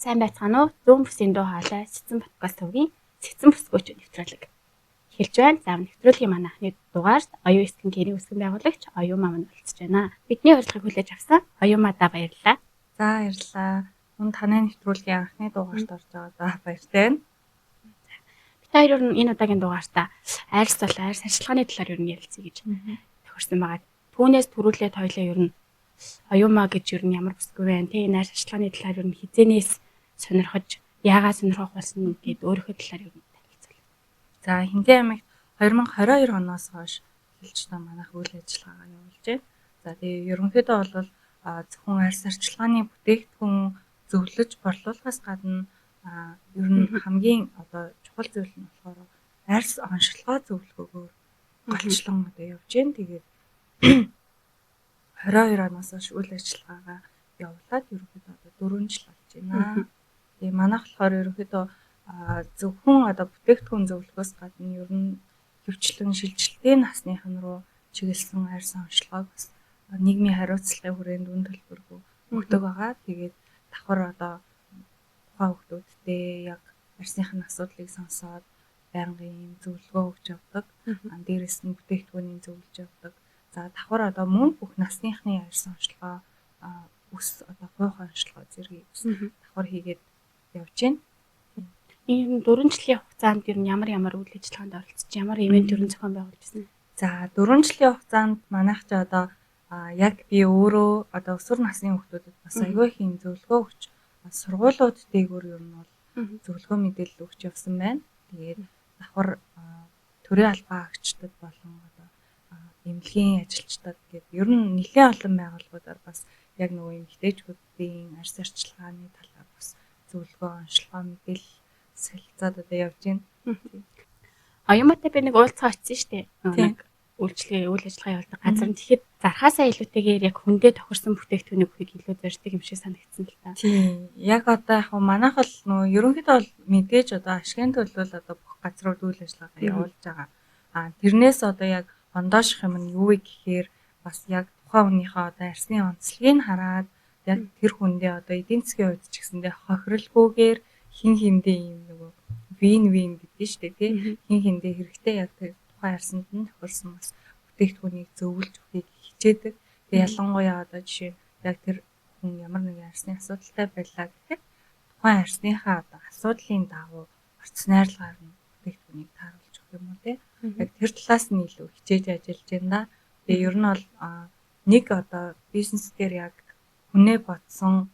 Сайн байцгаана уу? Зүүн бүсийн дуу хоолой Сэцэн подкаст төвгийн Сэцэн бүсгөөч нэвтрүүлэг эхэлж байна. За нэвтрүүлгийн манай анхны дугаарт оюун эсгэн гэрийн үсгэн байгуулагч оюун маа мань олцож байна. Бидний урилгыг хүлээж авсан оюун маадаа баярлалаа. За баярлалаа. Мөн таны нэвтрүүлгийн анхны дугаарт орж байгаа баяртай байна. Бид хоёр ер нь энэ удаагийн дугаартаа арьс арчилгааны талаар ер нь ярилцъя гэж тохирсон байгаа. Түүнээс түрүүлээд хоёлаа ер нь оюун маа гэж ер нь ямар бүсгүй вэ? Тэ энэ арьс арчилгааны талаар ер нь хизээнээс сонирхож яагаад сонирхох болсон гэд өөрийнхөө талаар ер нь танилцуулъя. За Хинтээ аймагт 2022 оноос хойш эхэлж та манайх үйл ажиллагаагаа явуулж байна. За тэгээ ерөнхийдөө бол зөвхөн арьс арчилгааны бүтээгдэхүүн зөвлөж борлуулахаас гадна ер нь хамгийн чухал зүйл нь болохоор арьс онцлогоо зөвлөгөөгөөр голчлон явж байна. Тэгээд 22 оноос хойш үйл ажиллагаагаа явуулаад ерөнхийдөө 4 жил болж байна. Тэгээ манайх болохоор ерөнхийдөө зөвхөн бүтээгдэхүүн зөвлөхөөс гадна ер нь хөвчлэн шилжилтийн насныхан руу чиглэсэн арьс онцлогоог бас нийгмийн хариуцлагын хүрээнд үн төлбөргүй өгдөг байгаа. Тэгээд давхар тухайн хүмүүстэй яг арьсныхын асуудлыг сонсоод байнгын зөвлөгөө өгч явдаг. Дээрээс нь бүтээгдэхүүнийг зөвлөж явдаг. За давхар мөн бүх насныхны арьс онцлогоо ус хувь онцлогоо зэргийг давхар хийгээд явж байна. Энэ 4 жилийн хугацаанд ер нь ямар үйл ажиллагаанд оролцож ямар ивент ер нь зохион байгуулж байна? За 4 жилийн хугацаанд манайх ч яг би өөрөө өсвөр насны хүүхдүүдэд бас аягүй их юм зөвлөгөө өгч сургуулиуд дээгүүр ер нь бол зөвлөгөө мэдээлэл өгч явсан байна. Тэгээд давхар төрийн албан агчдад болон эмнэлгийн ажилчдад гэдэг ер нь нэлээд олон байгууллагуудаар бас яг нөгөө эмэгтэйчүүдийн арьс арчилгааны талаар бас зөвлөгөө онцлогоо мэдээлэл солилцоод явж байна. Оюумаатай би нэг уулзгаа очсон шүү дээ. Нэг үйл ажиллагаа явуулдаг газар. Тэгэхэд зархаасаа илүүтэйгээр яг хүндээ тохирсон бүтээгдэхүүнийг өгөхийг илүү зорьдог юм шиг санагдсан л та. Тийм. Яг яг манайх л нөгөө ерөнхийдөө бол мэдээж ашигын төлөвлөл бүх газрууд үйл ажиллагаа явуулж байгаа. Тэрнээс яг ондооших юм нь юу вэ гэхээр бас яг тухайн хүнийхээ арьсны онцлогийг хараад яг тэр хүндээ эдийн засгийн хувьд ч гэсэндээ хохиролгүйгээр хин хиндээ юм нөгөө вин гэдэг шүү дээ тий. Хин хиндээ хэрэгтэй яг тэр тухайн арьсанд нь тохирсон бас бүтээгдэхүүнийг зөвлөж өгөхийг хичээдэг. Тэгээ ялангуяа жишээ яг тэр хүн ямар нэгэн арьсны асуудалтай байлаа гэхэд тухайн арьсныхаа асуудлын дагуу орц найрлагаар нь бүтээгдэхүүнийг тааруулж өгөх юм уу тий. Яг тэр талаас нь илүү хичээж ажиллаж байна. Тэгээ ер нь бол нэг бизнес дээр яг хүнээ ботсон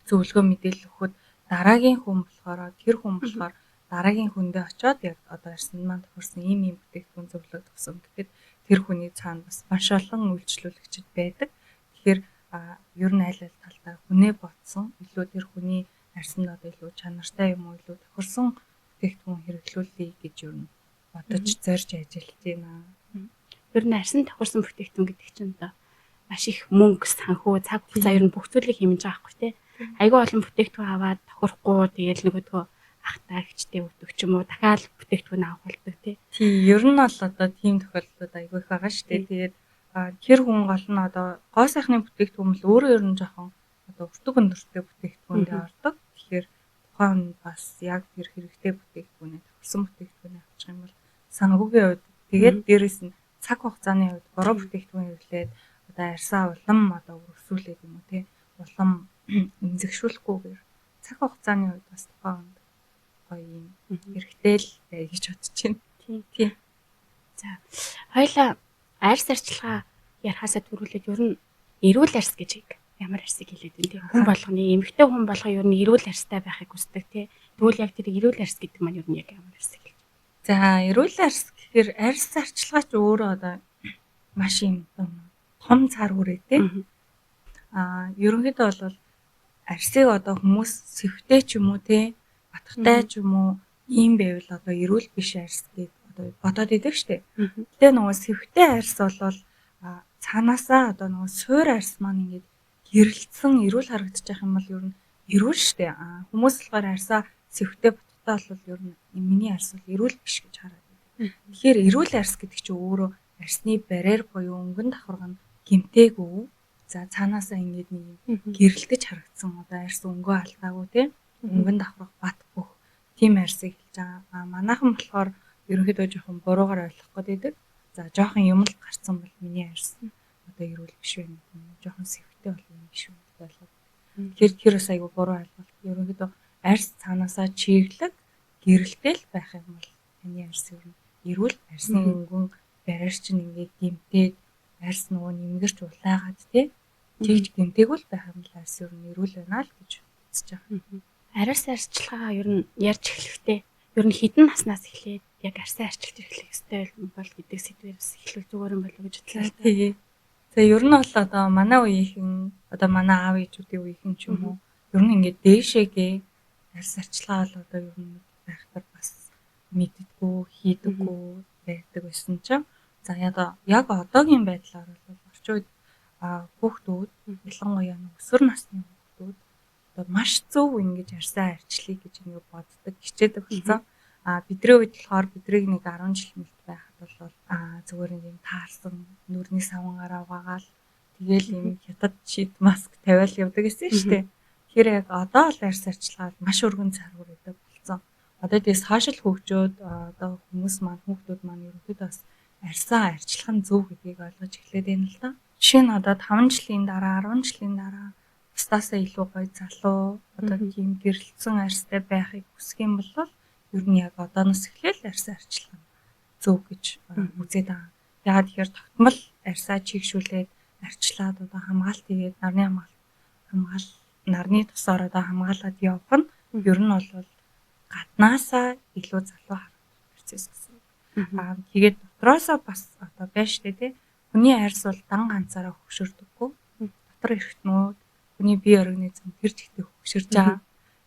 зөвлөгөө мэдээлэл өгөхөд дараагийн хүн болохоор тэр хүн болохоор дараагийн хүндээ очиод яг арьсанд маань тохирсон ийм бүтээгдэхүүн зөвлөгөө өгсөн гэхэд тэр хүний цаана бас маш олон үйлчлүүлэгчид байдаг. Тэгэхээр ер нь аль талдаа хүнээ ботсон илүү тэр хүний арьсанд илүү чанартай юм уу илүү тохирсон бүтээгдэхүүн хэрэглүүлэе гэж ер нь бодож зорж ажиллаж байна. Ер нь арьсанд тохирсон бүтээгдэхүүн гэдэг чинь маш их мөнгө, санхүү, цаг хугацаа ер нь бүх зүйлийг хэмжиж байгаа байхгүй тий. Айгүй олон бүтээгдэхүүн аваад тохирохгүй тэгэл нөгөөдгөө ахтаа гिचтэй өгдөг ч юм уу дахиад бүтээгдэхүүн авах болдог тий. Тийм ер нь бол тийм тохиолдлууд айгүй их байгаа шүү дээ. Тэгээд тэр хүн гол нь гоо сайхны бүтээгдэхүүн бол өөрөө ер нь жоохон өртөг өндөртэй бүтээгдэхүүнд ордог. Тэгэхээр тухайн бас яг тэр хэрэгтэй бүтээгдэхүүнээ тохирсон бүтээгдэхүүнээ авчих юм бол санхүүгийн хувьд тэгээд дээрэс нь цаг хугацааны хувьд буруу бүтээгдэхүүн хэрэглээд арьсаа улам өргөсүүлээд юм уу тий. Улам эмзэгшүүлэхгүйгээр цаг хугацааны хувьд бас тухайн гоё юм хэрэгтэй л бай гэж бодож байна. Тийм. За хоёлаа арьс арчилгаа ярихаасаа түрүүлээд ер нь эрүүл арьс гэж ямар арьсыг хэлээд байна тий. Хүн болгоны эмэгтэй хүн болгоо ер нь эрүүл арьстай байхыг хүсдэг тий. Тэгвэл яг тэр эрүүл арьс гэдэг маань ер нь яг ямар арьсыг хэлж байна? За эрүүл арьс гэхээр арьс арчилгаач өөрөө маш юм том цар хүрээ тий. Ерөнхийдөө бол арьсыг хүмүүс сэвтэй ч юм уу тий батхтай ч юм уу ийм байвал эрүүл биш арьс гэж бодоод идэг штэ. Тэгээ нөгөө сэвтэй арьс бол цаанаасаа нөгөө суур арьс маань ингээд гэрэлтсэн эрүүл харагдаж байгаа юм бол ер нь эрүүл штэ. Хүмүүс болохоор арьсаа сэвтэй батхтай бол ер нь миний арьс бол эрүүл биш гэж хараад байдаг. Тэгэхээр эрүүл арьс гэдэг чинь өөрөө арьсны барьер буюу өнгөн давхарга нь гэмтээгүй. За цаанаасаа ингэж нэг гэрэлтэж харагдсан арьс өнгөө алдаагүй тий. өнгөн давхрах бат бөх тийм арьсыг хэлж байгаа. Манайхан болохоор ерөнхийдөө жоохон буруугаар ойлгох гэдэг. За жоохон юм л гарцсан бол миний арьс одоо эрүүл биш вэ гэдэг юм. Жоохон сэвхтэй бол юм биш үү гэдэг ойлгоод. Тэгэхээр тэр бас айгүй буруу ойлголт. Ерөнхийдөө арьс цаанаасаа чиглэг гэрэлтэй л байх юм бол таны арьс эрүүл арьсны өнгөн барьж чинь ингээд гэмтээд арьс нөгөө нэмгэрч улайгаад тэгж гэмтээгүүл байх юм бол арьс эрүүл байна л гэж үзэж байгаа. Арьс арчилгаа ер нь ярьж эхлэхдээ ер нь хідэн наснаас эхлээд яг арьсаа арчилж эхлэх ёстой бол гэдэг сэдвээс эхлүүл зүгээр юм болов уу гэж бодлоо. Тэгээ. За ер нь бол одоо манай үеийнхэн одоо манай аав ээжүүдийн үеийнхэн ч юм уу ер нь ингээд дээшээгээ арьс арчилгаа бол одоо ер нь байхтар бас мэддэггүй хийдэггүй байдаг байсан чинь за яг одоогийн байдлаар бол орчин үед хүүхдүүд ялангуяа өсвөр насны хүүхдүүд одоо маш зөв ингэж арьсаа арчлыг гэж ингэ боддог хичээдэг болсон. Бидний үед болохоор бидрийг нэг 10 жил мэлт байхад бол зүгээр нэг таарсан нүрний савнгаараа угаагаал тэгээл юм хятад шид маск тавиал явдаг гэсэн шүү дээ. Тэгэхээр яг одоо л арьс арчилгаа маш өргөн царгуур өгдөг болсон. Одоо тийм сошиал хөгжөөд одоо хүмүүс маань хүүхдүүд маань ерөнхийдөө бас арьсаа арчлах нь зөв гэдгийг ойлгож эхлэв байна л да. Жишээ нь одоо 5 жилийн дараа 10 жилийн дараа бусдаасаа илүү гоё залуу одоо тийм гэрэлтсэн арьстай байхыг хүсэх юм бол ер нь яг одооноос эхлээл арьсаа арчлах нь зөв гэж үзээд байгаа. Яагаад тэгэхээр тогтмол арьсаа чигшүүлээд арчлаад одоо хамгаалт хийгээд нарны тусаар одоо хамгаалаад явах нь ер нь бол гаднаасаа илүү залуу харах процесс гэсэн. Тэгээд дотроосоо бас одоо байж тээ хүний арьс бол дан ганцаараа хөгшөрдөггүй. Дотор эргэтнүүд хүний бие организм тэр чигтээ хөгшөрж байгаа.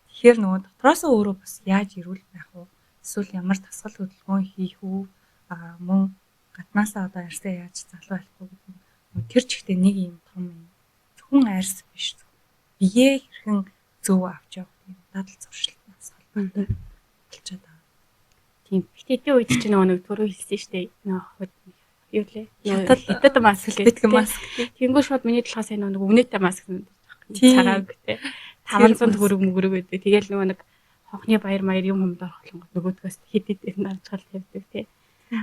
Тэгэхээр нөгөө дотроосоо өөрөө бас яаж ирүүл байх вэ? Эсвэл ямар тасгал хөдөлгөөн хийх үү? Мөн гаднаасаа одоо арьсаа яаж залуу болох вэ гэдэг нь тэр чигтээ нэг юм том юм. Зөвхөн арьс биш. Бие хэрхэн зөв авч явах юм дадал зуршилтнаас холбоотой болчиход байгаа. Тийм. Хитэдийн үед чинь нэг түрүү хэлсэн шүү дээ. Юу лээ? Хятад маск гэдэг маск. Тэнгүү шууд миний талаас энэ нэг өвнөтэй маск цагааг те 500 төгрөг мөгрөг гэдэг. Тэгэл нэг хонхны баяр маяр юм хумдаар холонгод нөгөөдгөөс хидэд нарчгал тавьдаг те.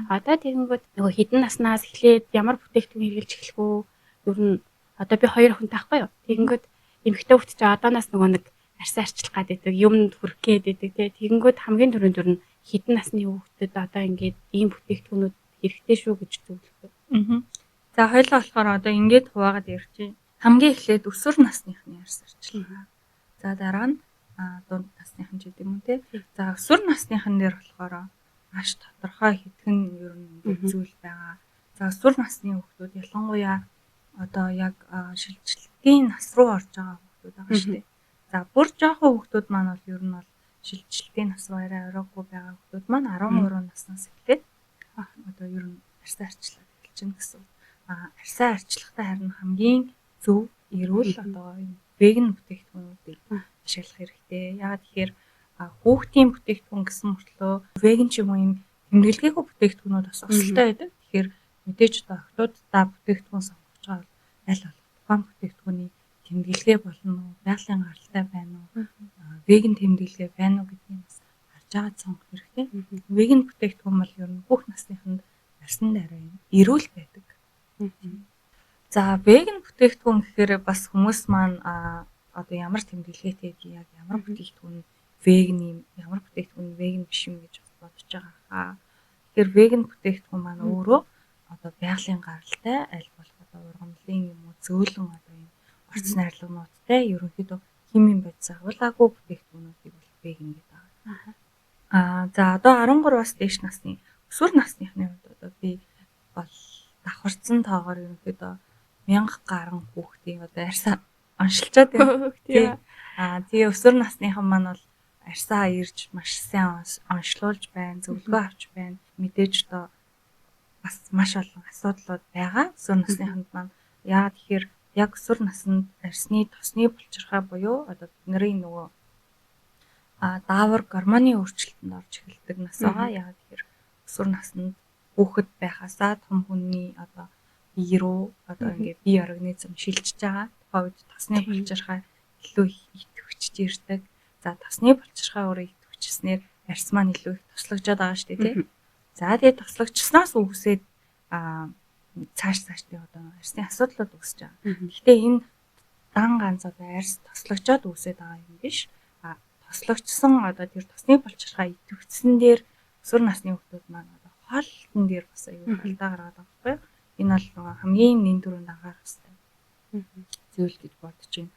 Одоо тэгэнгүүт нөгөө хідэн наснаас эхлээд ямар бүтээгдэхүүн хэрэглэж эхлэх үү? Ер нь одоо би 2 охинтой байхгүй юу? Тэгэнгүүт эмэгтэй хүүхд чинь одооноос нөгөө нэг арьсаа арчлах гад байдаг, юмд хүрх гээд байдаг те. Тэгэнгүүт хамгийн түрүүнд ер нь хідэн насны хүүхдэд одоо ингээд ийм бүтээгдэхүүнүүд хэрэгтэй шүү гэж зөвлөв. За хоёлаа болохоор одоо ингээд хуваагаад ярьчих. Хамгийн эхлээд өсвөр насныхны арьс арчилгаа. За дараа нь дунд насныхан ч гэдэг юм те. За өсвөр насныхан дээр болохоор маш тодорхой хэдхэн ер нь зүйл байгаа. За өсвөр насны хүүхдүүд ялангуяа одоо яг шилжилтийн нас руу орж байгаа хүүхдүүд байгаа шүү дээ. За бүр жоохон хүүхдүүд маань бол ер нь бол шилжилтийн нас руу арай ороогүй байгаа хүүхдүүд маань 13 наснаас эхлээд одоо ер нь арьсаа арчлаад эхэлж байна гэсэн. Арьсаа арчлахтаа харин хамгийн зөв эрүүл одоо веган бүтээгдэхүүнүүдийг ашиглах хэрэгтэй. Яагаад тэгэхээр хүүхдийн бүтээгдэхүүн гэсэн мөртлөө веган ч юм уу юм тэмдэглэгээгүй бүтээгдэхүүнүүд бас өсөлттэй байдаг. Тэгэхээр мэдээж одоо охтуудаа бүтээгдэхүүн сонгож байгаа бол аль болох тухайн бүтээгдэхүүний тэмдэглэгээ болно уу, байгалийн гаралтай байна уу, веган тэмдэглэгээ байна уу гэдгийг бас харж агаад сонгох хэрэгтэй. Веган бүтээгдэхүүн бол ер нь бүх насныханд арьсан дараа эрүүл байдаг. За веган бүтээгдэхүүн гэхээр бас хүмүүс маань одоо ямар тэмдэглэгээтэй яг ямар бүтээгдэхүүн веган юм, ямар бүтээгдэхүүн веган биш юм гэж бодож байгаа. Тэгэхээр веган бүтээгдэхүүн маань өөрөө одоо байгалийн гаралтай аль болох одоо ургамлын юм уу зөөлөн одоо юм орц найрлагнуудтай ерөнхийдөө химийн бодис агуулгаагүй бүтээгдэхүүнүүдийг бол веган гэдэг байгаа. За одоо 13-аас дээш насны өсвөр насныхны хувьд одоо би бол давхарцсан тоогоор ерөнхийдөө 1000 гаруй хүүхдийн одоо арьсаа оншилчаад байна. Тэгээ өсвөр насныхан маань бол арьсаа ирж маш сайн онцлуулж байна, зөвлөгөө авч байна. Мэдээж одоо бас маш олон асуудлууд байгаа. Өсвөр насныханд маань яа тэгэхээр яг өсвөр наснд арьсны тосны булчирхай буюу одоо бидний нөгөө даавар гормоны өөрчлөлтөнд орж эхэлдэг нас байгаа. Яа тэгэхээр өсвөр наснд хүүхэд байхасаа том хүний одоо бие рүү одоо ингээд бие организм шилжиж байгаа. Тухайн үед тосны булчирхай илүү их идэвхжиж ирдэг. За тосны булчирхай өөрөө идэвхжснээр арьс маань илүү их тослогжоод байгаа шүү дээ тий. За тэгээд тослогчсноос үүсээд цаашдын одоо арьсны асуудлууд үүсэж байгаа. Гэхдээ энэ дан ганц одоо арьс тослогжоод үүсээд байгаа юм биш. Тослогчсон одоо тэр тосны булчирхай идэвхжсэн дээр өсвөр насны хүүхдүүд маань одоо хоолтон дээр бас аюул алдаа гаргаад байгаа байхгүй юу? Энэ бол хамгийн нэн түрүүнд анхаарах хэрэгтэй зүйл гэж бодож байна.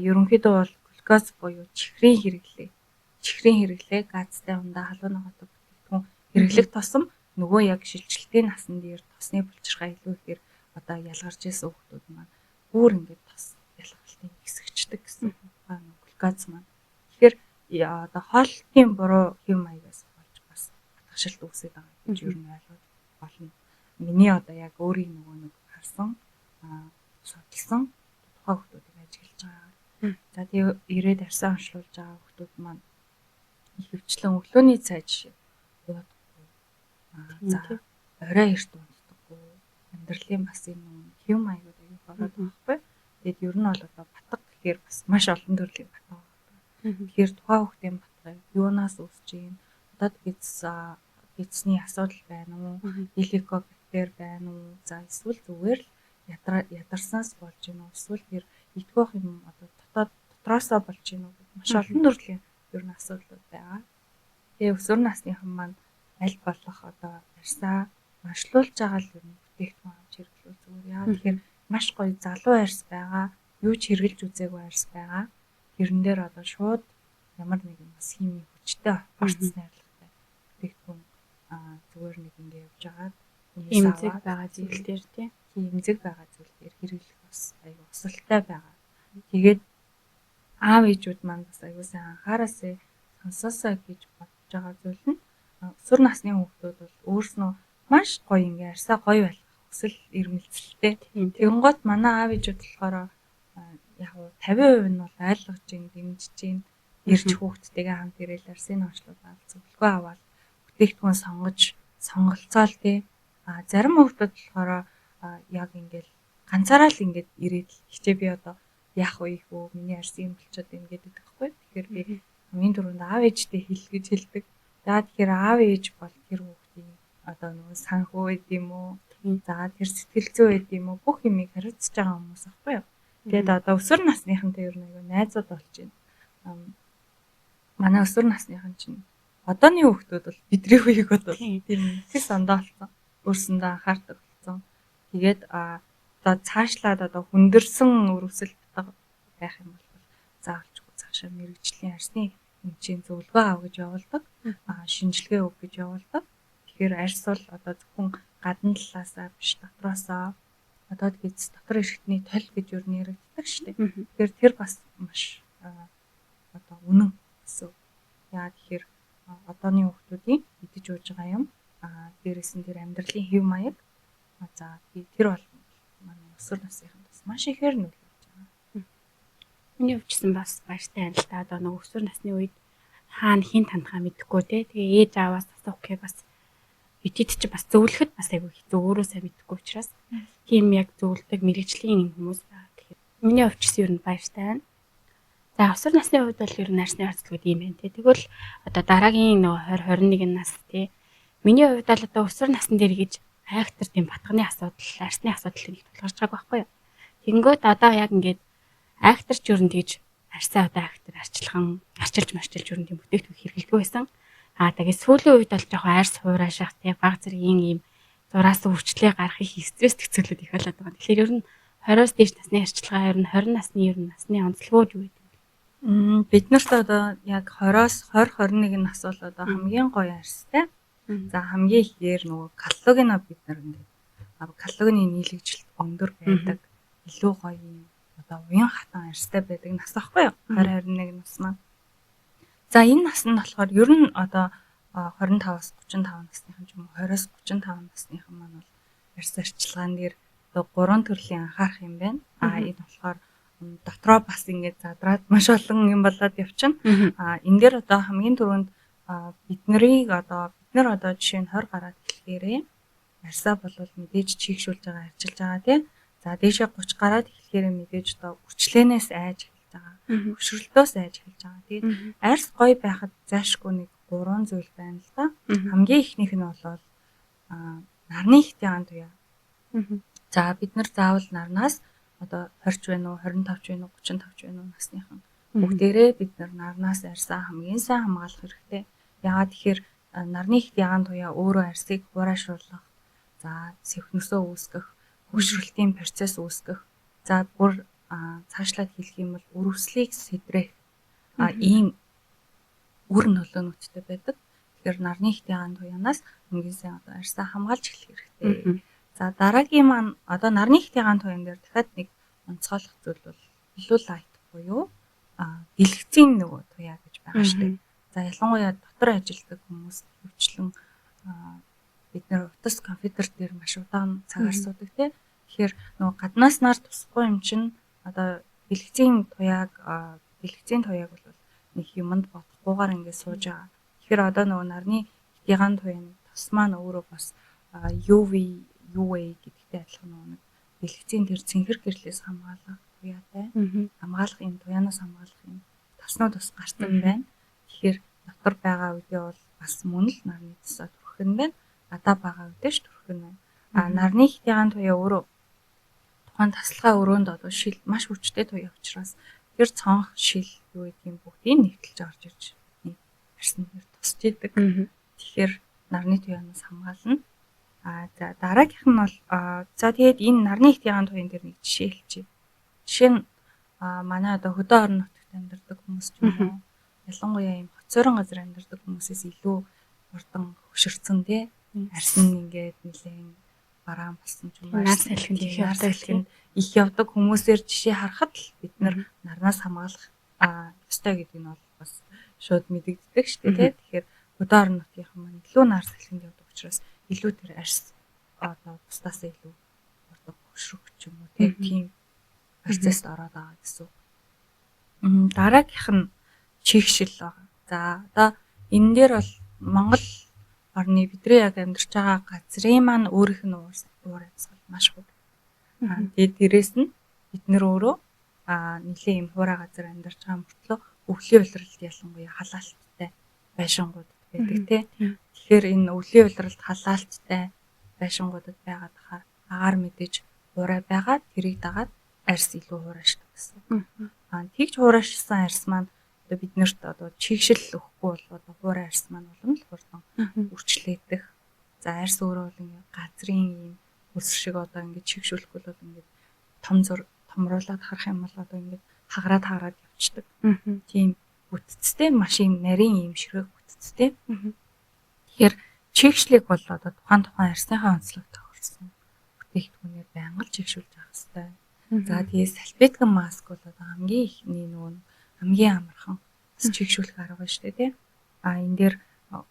Ерөнхийдөө бол глюкоз буюу чихрийн хэрэглээ газтай ундаа халуун ногоотой бүтээгдэхүүн хэрэглэх тусам нөгөө яг шилжилтийн насан дээр тосны булчирхай илүү ихээр одоо ялгарч исэн хүүхдүүд маань бүр ингээд тос ялгалтын хэсэгчдэг гэсэн глюкоз маань. Тэгэхээр одоо хоолтын буруу хэв маягаас болж бас хатгашилт үүсээд байгаа гэж юу нь ойлгож болно. Миний одоо яг өөрийн нөгөө нэг харсан судалсан тухайн хүүхдүүдийг ажиглаж байгаа. За тэгээ ирээд арьсаа онцлуулж байгаа хүүхдүүд маань ихэвчлэн өглөөний цай жишээ уудаггүй. За орой эрт унтдаггүй. Амьдралын бас энэ хэв маягууд аюул ороод байгаа байхгүй. Тэгээд ер нь бол одоо батга гэхээр бас маш олон төрлийн батга байна. Тэгэхээр тухайн хүүхдийн батгыг юунаас үүсэж юм? Одоо гидсний асуудал байна уу? Хеликобактер байна уу? За эсвэл зүгээр л ядарснаас болж юм уу? Эсвэл тэр идэх юм одоо дотроосоо болж юм уу? Маш олон төрлийн ер нь асуудлууд байгаа. Тэгээ өсвөр насныхан маань аль болох одоо арьсаа онцлуулж байгаа л ер нь бүтээгдэхүүн авч хэрэглүүл зүгээр. Яа тэгэхээр маш гоё залуу арьс байгаа. Юу ч хэрглэж үзээгүй арьс байгаа. Тэрэн дээр одоо шууд ямар нэгэн бас химийн хүчтэй орц найрлагатай бүтээгдэхүүн зүгээр нэг ингэ явж агаад эмзэг байгаа зүйл дээр тийм эмзэг байгаа зүйл дээр хэрэглэх бас аюу усалтай байгаа. Тэгээд аав ээжүүд маань бас аюу сайн анхаараасаа сонсоосоо гэж бодож байгаа зүйл нь өсвөр насны хүүхдүүд бол өөрснөө маш гоё ингэ арьсаа гоё байлгах хүсэл эрмэлзэлтэй. Тэгэнгუთ манай аав ээжүүд болохоор яг 50% нь бол ойлгож ин дэмжиж ин ирж хүүхдтэйгээ хамт ирээл арьсын онцлуулаад зөвлөгөө аваад бүтээгдэхүүн сонголцоол тий. Зарим хүүхдүүд болохоор яг ингээл ганцаараа л ингээд ирээд хичээ би одоо яах вэ хөө миний арьс юм болчиход байна гэдэг байхгүй. Тэгэхээр би хамгийн түрүүнд аав ээжтэй хэл гэж хэлдэг. За тэгэхээр аав ээж бол тэр хүүхдийн одоо нөгөө санхүү байд юм уу? За тэр сэтгэл зүй байд юм уу? Бүх юмыг хариуцж байгаа хүмүүс аахгүй юу? Тэгээд одоо өсвөр насныхантай ер нь аяга найзууд болж байна. Манай өсвөр насныхан чинь одооны хүүхдүүд бол бидний үеиг бол тийм хэс ондоо болсон. Өөрсөндөө анхаардаг болсон. Тэгээд одоо цаашлаад одоо хүндэрсэн өрөвсөлт байх юм бол заавалчгүй цаашаа мэрэгжлийн арьсны эмчийн зөвлөгөө ав гэж явуулдаг. Шинжилгээ өг гэж явуулдаг. Тэгэхээр арьс бол одоо зөвхөн гадна талаасаа биш дотроосоо одоо гиз дотор эрхтний тол гэж юу нэрэгддэг шүү дээ. Тэгэхээр тэр бас маш одоо үнэн гэсэн. Яа тэгэхээр одооны хүүхдүүдийн идэж ууж байгаа юм дээрээс нь тэр амьдралын хэв маяг за тэр бол манай өсвөр насныханд бас маш ихээр нөлөөлж байгаа. Миний өвчсөн бас баяртай байна л да. Одоо нэг өсвөр насны үед хаана хин танахаа мэдэхгүй те. Тэгээ ээж аваас асуух гэх бас битэд чи бас зөвлөхөд бас айгүй хэцүү өөрөө сайн мэдэхгүй учраас тийм яг зөвлөдөг мэрэгжлийн хүмүүс байгаа. Тэгэхээр миний өвчсөн ер нь баяртай байна. За өсвөр насны үед бол ер нь арьсны харцлууд юм байна те. Тэгвэл одоо дараагийн нөгөө 20 21 нас те. Миний хувьд л одоо өсвөр насны дээр гэж айхтар тийм батганы асуудал, арьсны асуудал нэг тулгарч байгааг байхгүй юу. Тэнгүүд одоо яг ингээд айхтарч ер нь тэгж арьсаа одоо айхтар арчилж марчилж ер нь тийм бүтээгдэхүүн хэрэглэдэг байсан. Тэгээд сүүлийн үед бол жоохон арьс хуурайшах тийм баг зэргийн ийм зураас өвчлөө гарах их стресс төцөлөд их болоод байгаа. Тэгэхээр ер нь 20-оос дээш насны арчилгаа ер нь 20 насны ер нь насны онцлогууд юу гэдэг вэ? Бид нарт одоо яг 20-оос 20-21 нас бол одоо хамгийн гоё арьстай. За хамгийн ихээр нөгөө каллогено бид нар ингээд каллогены нийлэгжилт өндөр байдаг. Илүү гоё юм одоо уян хатан арьстай байдаг нас аахгүй юу? 20-21 нас маань. За энэ нас нь болохоор ер нь одоо 25-аас 35 насныхан ч юм уу 20-оос 35 насныхан маань бол арьс арчилгаан дээр одоо 3 төрлийн анхаарах юм байна. Энэ болохоор дотроо бас ингээд задраад маш олон юм болоод явчихна. Энэ дээр одоо хамгийн түрүүнд бид нар одоо жишээ нь 20 гараад эхлэхээрээ арьсаа болвол мэдээж чийгшүүлж байгаа арчилж байгаа тийм. За дээшээ 30 гараад эхлэхээрээ мэдээж одоо үрчлэнээс айж байгаа. Хөшрөлтөөс айж эхэлж байгаа. Тэгээд арьс гоё байхад заашгүй нэг 3 зүйл байна л да. Хамгийн ихнийх нь бол нарны ихтяан туяа. За бид нар заавал нарнаас одоо 20 ч байна уу, 25 ч байна уу, 35 ч байна уу насныхан бүгдээрээ бид нар нарнаас арьсаа хамгийн сайн хамгаалах хэрэгтэй. Яагаад тэгэхээр нарны ихтяан туяа өөрөө арьсыг хуурайшруулах, за сэвхнөсөө үүсгэх, хөшрөлтийн процесс үүсгэх, за бүр цаашлаад хэлэх юм бол үрвслийг сэтрэх ийм үр нөлөөнүүдтэй байдаг. Тэгэхээр нарны ихтяан туяанаас хамгийн сайн одоо арьсаа хамгаалж эхлэх хэрэгтэй. За дараагийн маань одоо нарны ихтяан туяан дээр дахиад нэг онцгойлох зүйл бол илүү лайт буюу дэлгэцийн нөгөө туяа гэж байгаа шүү дээ. За ялангуяа дотор ажилладаг хүмүүс хөвчлэн бид нэр утас компьютер дээр маш удаан цаг гарсуудаг тийм. Тэгэхээр нөгөө гаднаас нар тусахгүй юм чинь одоо дэлгэцийн туяаг бол нэг юмд бодохгүйгээр ингээд сууж байгаа. Тэгэхээр одоо нөгөө нарны ихтяан туяаны тус маань өөрөө бас UV, UA гэдэгтэй адилхан нэг дэлгэцийн тэр цэнхэр гэрлээс хамгаалах туяатай. Хамгаалах юм туяанаас хамгаалах юм тоснууд бас гарсан байна. Тэгэхээр дотор байгаа үедээ бол бас мөн л нарны тусаа түрхэх нь байна. Гадаа байгаа үедээ ч түрхэх нь байна. Нарны ихтяан туяа өөрөө тухайн тасалгаа өрөөнд одоо шил маш хүчтэй туяа учраас тэр цонх шил юу гэдэг юм бүгдийг нэгтэлж орж ирж арьсан дээр тусч идэг. Тэгэхээр нарны туяанаас хамгаална. За дараагийнх нь бол за тэгээд энэ нарны ихтяан туяан дээр нэг жишээ хэлчихье. Жишээ нь манай одоо хөдөө орон нутагт амьдардаг хүмүүс ч юм уу. Ялангуяа ийм хоцорон газар амьдардаг хүмүүсээс илүү урдан хөшөрцөн тий. Арьсан ингээд нэлээд бараан болсон ч юм уу. Нар салхинд их явдаг хүмүүсээр жишээ харахад л бид нарнаас хамгаалах ёстой гэдэг нь бол бас шууд мэдэгддэг шүү дээ тий. Тэгэхээр хөдөө орон нутгийнхан маань илүү нар салхинд явдаг учраас илүү тэр арьс одоо бусдаас илүү урдан хөшрөх ч юм уу тийм процесст ороод байгаа гэсэн. Дараагийнх нь чигшил байгаа. За одоо энэ дээр бол Монгол орны бидний яг амьдарч байгаа газрын маань өөрийнх нь уур амьсгал маш хурд. Тэгээд дээрэс нь бид нэр өөрөө нэлийн юм хуурай газар амьдарч байгаа мөртлөө өвлийн улиралд ялангуяа халаалттай байшингууд байдаг тийм. Тэгэхээр энэ өвлийн улиралд халаалттай байшингуудад байгаад хахаар агаар мэдээж хуурай байгаад тэрийг дагаад арьс илүү хуурайшдаг гэсэн. Тэгж хуурайшсан арьс маань одоо биднэрт одоо чигшил өгөхгүй бол одоо хуурай арьс маань болон л хурдан үрчлээдэх. За арьс өөрөө бол ингээ газрын юм өс шиг одоо ингээ чигшүүлэхгүй бол ингээ томруулаад харах юм бол одоо ингээ хагараад явчихдаг. Тийм бүтцтэй машин нарийн юм ширхэг бүтцтэй. Тэгэхээр чигшлийг бол одоо тухайн арьсныхаа онцлог тохирсон бүтээгдэхүүнээр байнга л чигшүүлж авах хэрэгтэй. За тэгээд салфеткан маск бол одоо хамгийн ихний нөгөө хамгийн амархан чигшүүлэх арга байна шүү дээ тийм. Энэ дээр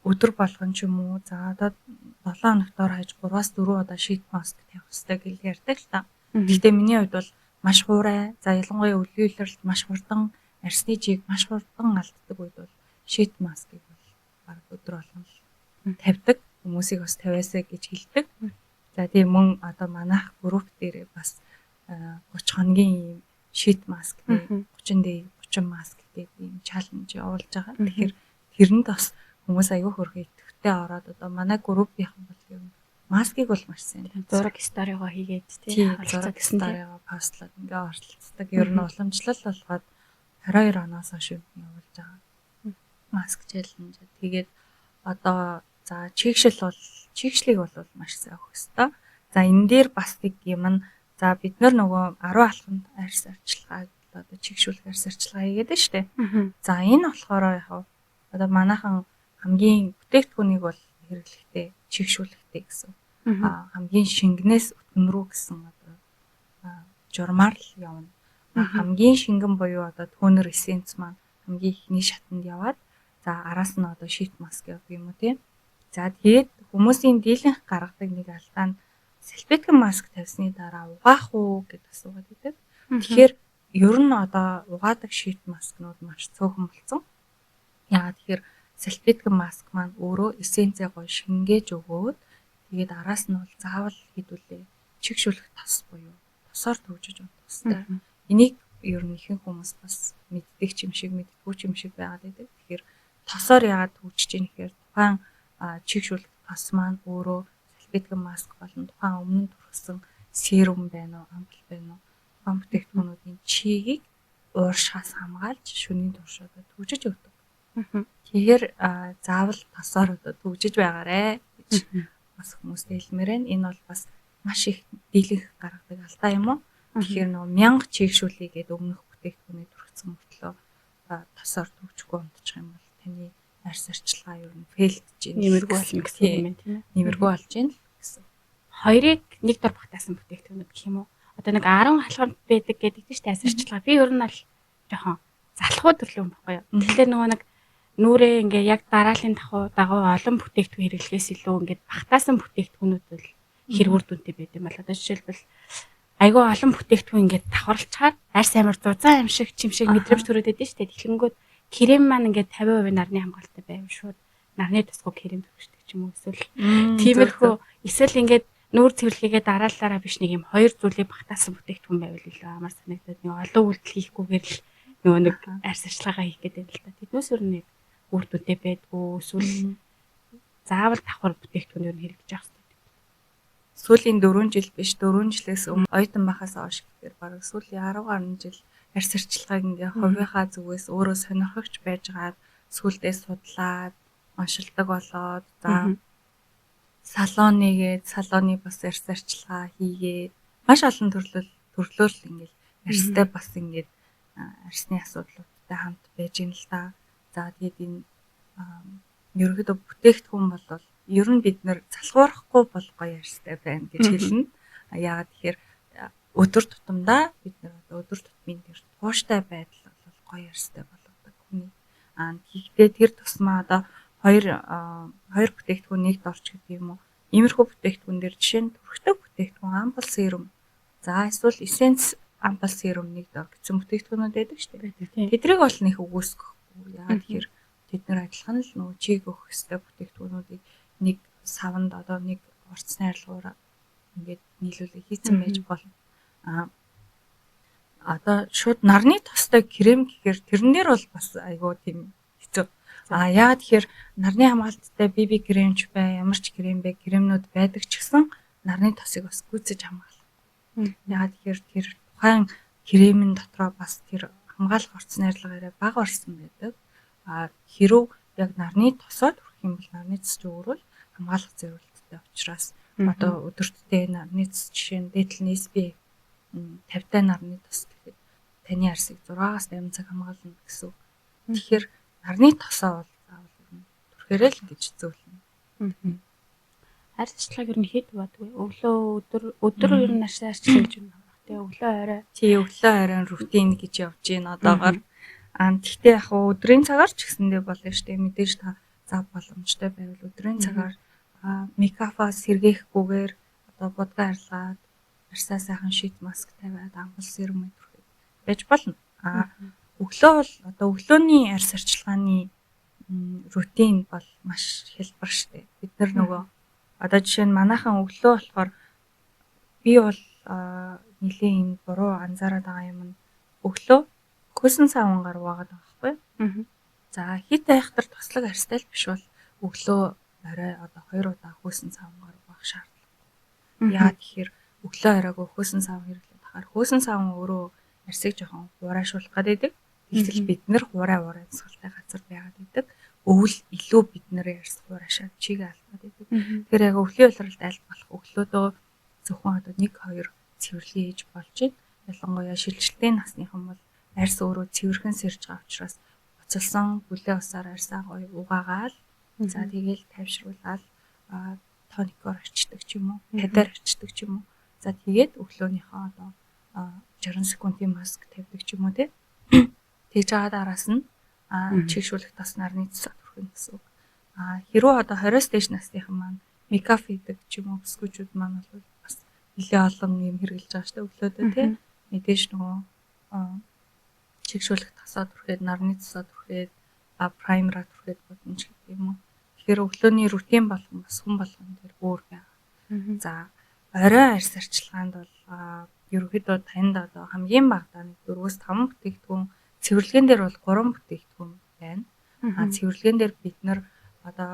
өдөр болгон ч юм уу за одоо 7 хоногт дор хаяж 3-4 удаа шийт маск тавих хэрэгтэй гэж ярьдаг л та. Гэхдээ миний хувьд бол маш хуурай, за ялангуяа өвлийн улиралд маш хурдан арьсны чиг маш хурдан алддаг үед бол шийт маскыг бол баг өдөр болгон тавьдаг. Хүмүүсийг бас тавиасаа гэж хэлдэг. За тийм мөн одоо манайх групп дээр бас 30 хоногийн ийм шийт маск, 30 маск гэдэг ийм чаленж явуулж байгаа. Тэгэхээр тэрэнд бас хүмүүс аягүй хөрхөө идэвхтэй ороод одоо манай группийнхан бол юм маскыг бол маш сайн зураг сторигоо хийгээд тийм зураг сторигоо постлоод ингээ оролцдог. Ер нь уламжлал болгоод 22 оноос хойш явуулж байгаа. Маск чаленж. Тэгээд одоо за чигшлийг бол маш сайн өгөх ёстой. За энэ дээр бас нэг юм нь за бид нөгөө 10 алхамд арьс арчилгааг одоо чигшүүлэх арьс арчилгаа хийгээд байна шүү дээ. За энэ болохоор яг одоо манайхан хамгийн бүтээгдэхүүнийг бол хэрэглэхдээ чигшүүлэхтэй гэсэн. Хамгийн шингэнээс өтгөн рүү гэсэн одоо журмаар л явна. Хамгийн шингэн буюу одоо тонер эссенц маань хамгийн ихний шатанд яваад за араас нь одоо шийт маск явдаг юм уу тийм. За тэгээд хүмүүсийн дийлэнх гаргадаг нэг алдаа нь салфеткан маск тавьсны дараа угаах уу гэдэг асуугаад байдаг. Тэгэхээр ер нь одоо угаадаг шийт маскнууд маш цөөхөн болсон. Яагаад тэгэхээр салфеткан маск маань өөрөө эссенцээ гоё шингээж өгөөд тэгээд араас нь бол заавал хэдүүлээ чигшүүлэх тос буюу тосоор төвжиж унтах хэрэгтэй. Энийг ер нь ихэнх хүмүүс бас мэддэг ч юм шиг мэддэггүй ч юм шиг байгаад байдаг. Тэгэхээр тосоор яагаад хөгжиж ийн гэхээр тухайн чигшүүлэх тос маань өөрөө салфеткан маск болон тухайн өмнө нь турхсан серум байна уу, ампул байна уу, тухайн бүтээгдэхүүнүүдийн чигийг ууршихаас хамгаалж шөнийн турш одоо төгжиж өгдөг. Тэгэхээр заавал тосоор одоо төгжиж байгаарэ гэж бас хүмүүстээ хэлмээр байна. Энэ бол бас маш их дийлэнх гаргадаг алдаа юм уу? Тэгэхээр нөгөө 1000 чигшүүлээ гэдэг өмнөх бүтээгдэхүүний турхсан мөртлөө тосоор төгжихгүй унтчих юм бол таны арьс арчилгаа ер нь фейлдэж ийн нэмэргүй болно гэсэн юм байна тийм ээ. Нэмэргүй болж ийн гэсэн. Хоёрыг нэг дор багтаасан бүтээгдэхүүнүүд гэх юм уу? Одоо нэг 10 халуун байдаг гэдэг чинь арьс арчилгаа. Би ер нь л жоохон залхуу төрлийн юм баггүй юу. Тэгэхээр нөгөө нэг нүрээ ингээ яг дараалын дагуу олон бүтээгдэхүүн хэрэглэхээс илүү ингээд багтаасан бүтээгдэхүүнүүд бол хэрэгүр дүнтэй байд юм байна. Одоо жишээлбэл айгүй олон бүтээгдэхүүн ингээд давхарлцаад арьс амар зузаан юм шиг чимшиг мэдрэмж төрөөд байдаг шүү дээ. Тэгэхлэнгүүд крем маань ингээд 50% нарны хамгаалалттай байв шууд нарны тусгай крем төгсдөг ч юм уу эсвэл тиймэрхүү эсвэл ингээд нүүр цэвэрлэгээ дараалалаараа биш нэг юм хоёр зүйлийг багтаасан бүтээгдэхүүн байвал илүү амар санагдаад нэг олон үйлдэл хийхгүйгээр л нөгөө нэг арьс арчилгаагаа хийх гэдэг л та. Тэднээс өөр нэг үр дүнтэй байдгүй эсвэл заавал давхар бүтээгдэхүүн ер нь хэрэгжиж авах хэрэгтэй. Сүүлийн 4 жил биш 4 жилээс өмнө оюутан байхаас хойш гэхээр бараг сүүлийн 10 гаруй жил арьс арчилгааг ингээ хувийнхаа зүгээс өөрөө сонирхогч байжгаад сүулдээ судлаад уншилдаг болоод за салоны бас арьс арчилгаа хийгээд маш олон төрлөөр ингээл арьстай бас ингээд арьсны асуудлуудтай хамт байж ин л та. За тэгээд энэ ерөнхийдөө бүтээгдэхүүн бол ер нь бид нэр залхуурахгүй бол гоё арьстай байна гэж хэлнэ. Яагаад тэгэхээр өдөр тутамдаа бид нэр өдөр тутмын тэр тууштай байдал бол гоё арьстай болгодог хүний. Гэхдээ тэр тусмаа одоо хоёр бүтээгдэхүүн нэгд орч гэдэг юм уу? Иймэрхүү бүтээгдэхүүн дээр жишээ нь төрхтөг бүтээгдэхүүн ампул серум. За эсвэл эссенц ампул серум нэгд ор гэсэн бүтээгдэхүүнүүд байдаг шүү дээ. Тэдрийг бол нэг үгүйсэхгүй. Яагаад тэгэхээр тэд нар адилхан л нөгөө чиг өгөх хэвээр бүтээгдэхүүнүүдийг нэг савнд одоо нэг уртсны арилгаараа ингээд нийлүүлээ хийцэн байж болно. Одоо шууд нарны тостой крем гэхээр тэрэн дээр бол бас айгүй тийм хэцүү. Яагаад тэгэхээр нарны хамгаалттай BB крем ч бай, ямар ч крем бай, кремнүүд байдаг ч гэсэн нарны тосыг бас гүйцэж хамгаална. Яагаад тэгэхээр тэр тухайн кремийн дотроо бас тэр хамгаалах орцны арилгаараа бага орсон байдаг. Хэрв яг нарны тосоо төрөх юм бол нарны тос ч өөрөө хамгаалах зорилттой учраас одоо өдөртдөө нарны тос жишээ нь дээдлэн SPF 50-тай нарны тос гэхэд таны арьсыг 6-аас 8 цаг хамгаална гэсэн. Тэгэхээр нарны тосоо бол заавал түрхээрээ л гэж зөвлөнө. Арьс арчилгааг ер нь хэд бадгүй. Өдөр ер нь арьс арчилгаа гэж байна. Тэгээ өглөө орой. Өглөө орой рутин гэж явж байна одоогоор. Гэхдээ яг өдрийн цагаар ч гэсэндээ болно шүү дээ. Мэдээж та зав боломжтой байвал өдрийн цагаар мейкапаа сэргээхгүйгээр одоо будгаа арилгаад арьсаа сайхан шийд маск тавиад ампул серум төрхөд байж болно. Өглөө бол одоо өглөөний арьс арчилгааны рутин бол маш хэлбэр шүү дээ. Бид нар нөгөө одоо жишээ нь манайхан өглөө болохоор би бол нилийн энэ буруу анзаараад байгаа юм нь өглөө хөөсөн савнгаар угаад байгаа байхгүй. За хит айхтар тослог арьстай л биш бол өглөө орой одоо 2 удаа хөөсөн савнгаар угаах шаардлагагүй. Яагаад тэгэхээр өглөө оройгоо хөөсөн сав хэрэглээд тахаар хөөсөн сав өөрөө арьсыг жоохон хураашуулах гэдэг. Тэгтэл бид нэр хураа цэцгэлтэй газар байгаад байдаг. Өвөл илүү бидний арьс хураашаад чигээ алдаад байдаг. Тэгэхээр яг өвлийн улиралд аль болох өглөөдөө зөвхөн одоо 1-2 цэвэрлэгээ хийж болж байна. Ялангуяа шилжилтийн насныхан бол арьс өөрөө цэвэрхэн сэрж байгаа учраас буцалсан бүлээ усаар арьсаа гоё угаагаал. За тэгээл тайвшруулаад тоникоор арчдаг ч юм уу, тадаар арчдаг ч юм уу. За тэгээд өглөөнийхөө одоо 60 секундын маск тавьдаг ч юм уу тий. Тэгж аваад араас нь чигшүүлэх тас нарны цэцэг төрхөн гэсэн үг. Хэрвээ одоо 20-с дээш насныхан маань мейкап хийдэг ч юм уу бүсгүүчүүд маань бол бас нэлээ олон юм хэрэгжилж байгаа шүү дээ өглөөдөө тий. Мэдээж нөгөө чигшүүлэх тасаа түрхээд нарны цэцэг түрхээд праймераа түрхээд бодно ч гэдэг юм уу. Тэгэхээр өглөөний рутин болгон бас хүн болгон дээр өөр байна. За орой арьс арчилгаанд бол ерөнхийдөө танд одоо хамгийн багадаа 4-5 бүтээгдэхүүн цэвэрлэгэн дээр бол 3 бүтээгдэхүүн байна. Цэвэрлэгэн дээр бид нар одоо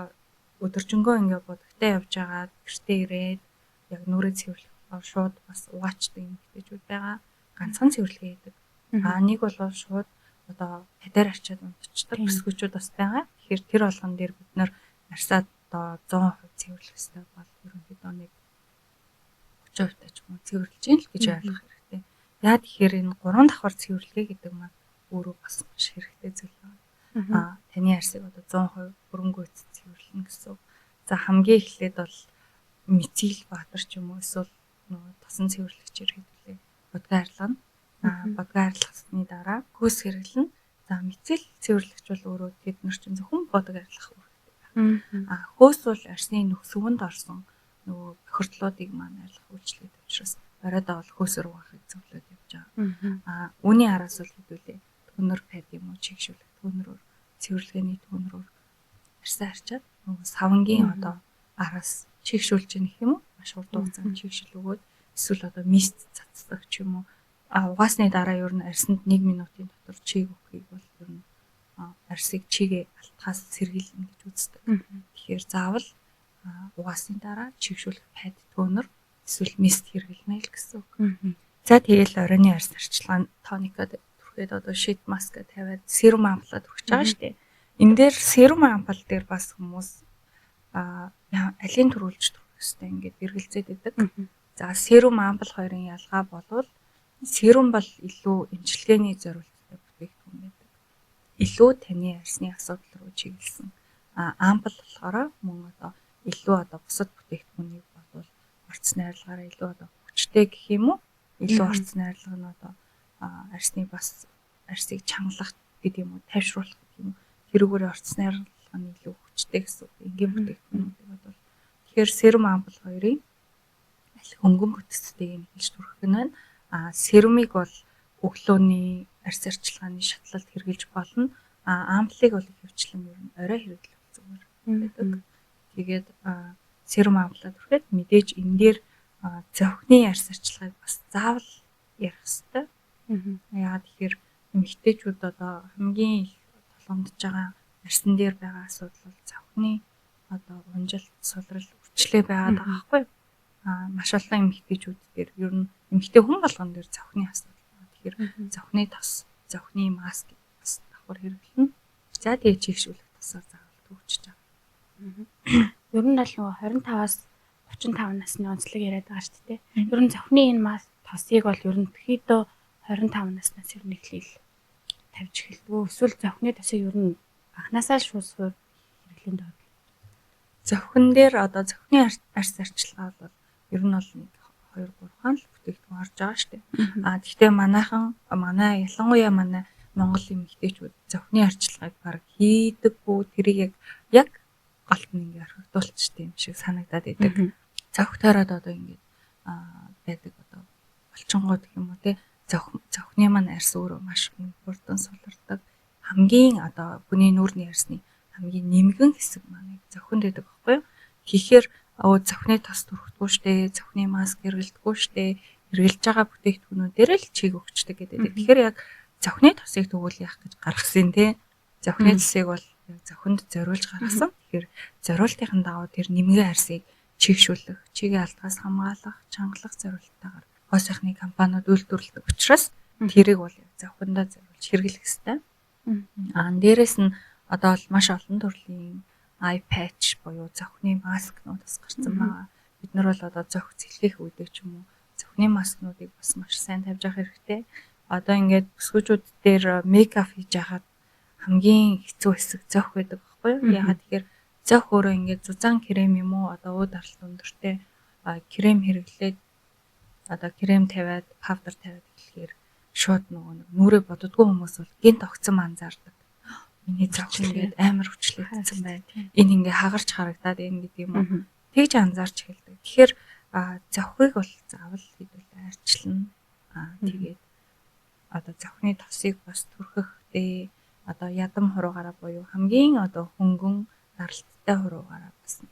өдөржингөө ингээ будагтаа явж байгаа гэртээ ирээд яг нүрээ цэвэрлэх шууд бас угаачдаг юм гэжүүд байгаа. Ганцхан цэвэрлэгээ хийдэг. Нэг бол шууд одоо хадаар арчаад унтчихдаг бүсгүүчүүд бас байгаа. Тэгэхээр тэр болгон дээр бид нар арьсаа одоо 100% цэвэрлэх хэрэгтэй бол ерөнхийдөө нэг 30% тач юм цэвэрлж ийн л гэж ойлгох хэрэгтэй. Яа тэгэхээр энэ 3 давхар цэвэрлэгээ гэдэг маань өөрөө бас маш хэрэгтэй зүйл байна. Таны арьсыг одоо 100% хөрөнгөө цэвэрлэнэ гэсэн. За хамгийн эхлээд бол Мицил Баатар ч юм уу эсвэл нөгөө тосон цэвэрлэгчээр хэвлээ. Бодгоо арилгана. Бодгоо арилгасны дараа хөөс хэрэглэнэ. За Мицил цэвэрлэгч бол өөрөө тэд нар чинь зөвхөн бодгоо арилгах үүрэгтэй. Хөөс бол арьсны нүхсвэнд орсон нөгөө бохирдлуудыг маань арилгах үйлчлэгтэй учраас оройдоо бол хөөсөр угаахыг зөвлөд явж байгаа. Үүний араас бол хэдүүлээ төнөр пад юм уу чигшүүлэх төнрөөр цэвэрлэгээний төнрөөр арьсаа арчаад нөгөө савангийн одоо араас чигшүүлж яах юм уу? Маш урт хугацаанд чигшил өгөөд эсвэл одоо мист цацдаг ч юм уу. Угаасны дараа ер нь арьсанд 1 минутын дотор чиг өгөхийг бол ер нь арьсыг чигээ алтхаас сэргийлнэ гэж үздэг. Тэгэхээр заавал угаасны дараа чигшүүлэх пад тонер эсвэл мист хэрэглэнэ л гэсэн үг. За тэгэл оройн арьс арчилгаа тоникод түрхээд одоо шит маска тавиад серум ампулад хүрч байгаа шүү дээ. Энэ дээр серум ампул дээр бас хүмүүс алийн төрүүлж түрх хэвээр ингээд эргэлзээд байдаг. За серум ампул хоёрын ялгаа болвол серум бол илүү эмчилгээний зорилттой бүтээгдэхүүн байдаг. Илүү таны арьсны асуудал руу чиглэсэн. Ампул болохоор мөн одоо илүү одоо бусад бүтээгдэхүүнийг болвол орц найрлагаараа илүү одоо хүчтэй гэх юм уу? Илүү орц найрлага нь одоо арьсны бас арьсыг чангалах гэдэг юм уу? Тайвшруулах гэдэг юм уу? Тэрүүгээр орц найрлага нь илүү хүчтэй гэсэн энгийн бүтээгдэхүүнүүдийг бодвол тэгэхээр серум ампул хоёрын аль хөнгөн бүтцтэйг нь хэлж түрхэх нь байна. Серумыг бол өглөөний арьс арчилгааны шатлалд хэрэглэж болно. Ампулыг бол хөвчлэн ер нь орой хэрэглэх зүгээр байдаг. Тэгээд серум ампулаа түрхэд мэдээж энэ дээр зовхны арьс арчилгааг бас заавал ярих хэрэгтэй. Яагаад тэгэхээр эмэгтэйчүүд одоо хамгийн их толгомдож байгаа арьсан дээр байгаа асуудал бол зовхны одоо унжилт, сулрал, өвчлөө байгаад байгаа байхгүй юу? Маш олон эмэгтэйчүүд дээр ер нь эмэгтэй хүн болгон дээр зовхны асуудал байна. Тэгэхээр зовхны тос, зовхны маск бас давхар хэрэглэнэ. За тэгээ чигшүүлэх тосоор заавал төвчж байгаа. Ер нь л нөгөө 25-аас 35 насны онцлог яриад байгаа шүү дээ. Ер нь зовхны энэ маск тосыг бол ер нь төхдөө 25 наснаас ер нь эхлээл тавьж эхэлдэг. Эсвэл зовхны тосыг ер нь анханасаа шууд хэрэглэнд байна. Зовхон дээр одоо зовхны арьс арчилгаа бол ер нь бол 2-3 хаан л бүтээгдэхүүн орж байгаа шүү дээ. Гэхдээ манай ялангуяа манай Монгол эмэгтэйчүүд зовхны арчилгааг баг хийдэггүй тэрийг яг галт нь ингээ орхигдуулчихдээ юм шиг санагдаад байдаг. Зовхтойроод одоо ингээ байдаг одоо болчингууд гэх юм уу те зовхны маань арьс өөрөө маш хурдан сулардаг. Хамгийн одоо хүний нүүрний арьсны хамгийн нэмгэн хэсэг маань зовхонд байдаг байхгүй юу? Тэгэхээр зовхны тос түрхдэггүй штэ, зовхны маск хэрэглэдэггүй штэ, хэрэглэж байгаа бүтээгдэхүүнүүдээр л чиг өгчдөг гэдэг. Тэгэхээр яг зовхны тосыг тэгвэл яах гэж гаргасан те. Зовхны тосыг бол яг зовхонд зориулж гаргасан. Тэгэхээр зориултын дагуу тэр нэмгэн арьсыг чигшүүлэх, чигийн алдгаас хамгаалах, чангалах зорилттойгоор гоо сайхны компаниуд үйлдвэрлэдэг учраас тэрийг бол яг зовхондоо зориулж хэрэглэх хэрэгтэй. Дээрэс нь одоо бол маш олон төрлийн eye patch буюу зовхны маскнууд бас гарсан байгаа. Бид нар бол одоо зовх цэлхэх үедээ ч юм уу зовхны маскнуудыг бас маш сайн тавьж авах хэрэгтэй. Одоо ингээд бүсгүүчүүд дээр мейкап хийж яхад хамгийн хэцүү хэсэг зовх байдаг байхгүй юу? Ягаад тэгэхээр зовх өөрөө ингээд зузаан крем юм уу одоо ууд аралт өндөртэй крем хэрэглээд одоо крем тавиад павдер тавиад эхлэхээр шууд нөгөө нүрээ боддгоо хүмүүс бол гинт огцом анзаардаг. Миний зовх ингээд амар хүчлэгдсэн байна. Энэ ингээ хагарч харагдаад энэ гэдэг юм уу. Тэгж анзаарч эхэлдэг. Тэгэхээр зовхыг бол заавал хэдүүлээ арчилна. Тэгээд одоо зовхны тосыг бас түрхэхдээ одоо ядам хуруугаараа буюу хамгийн одоо хөнгөн даралттай хуруугаараа бас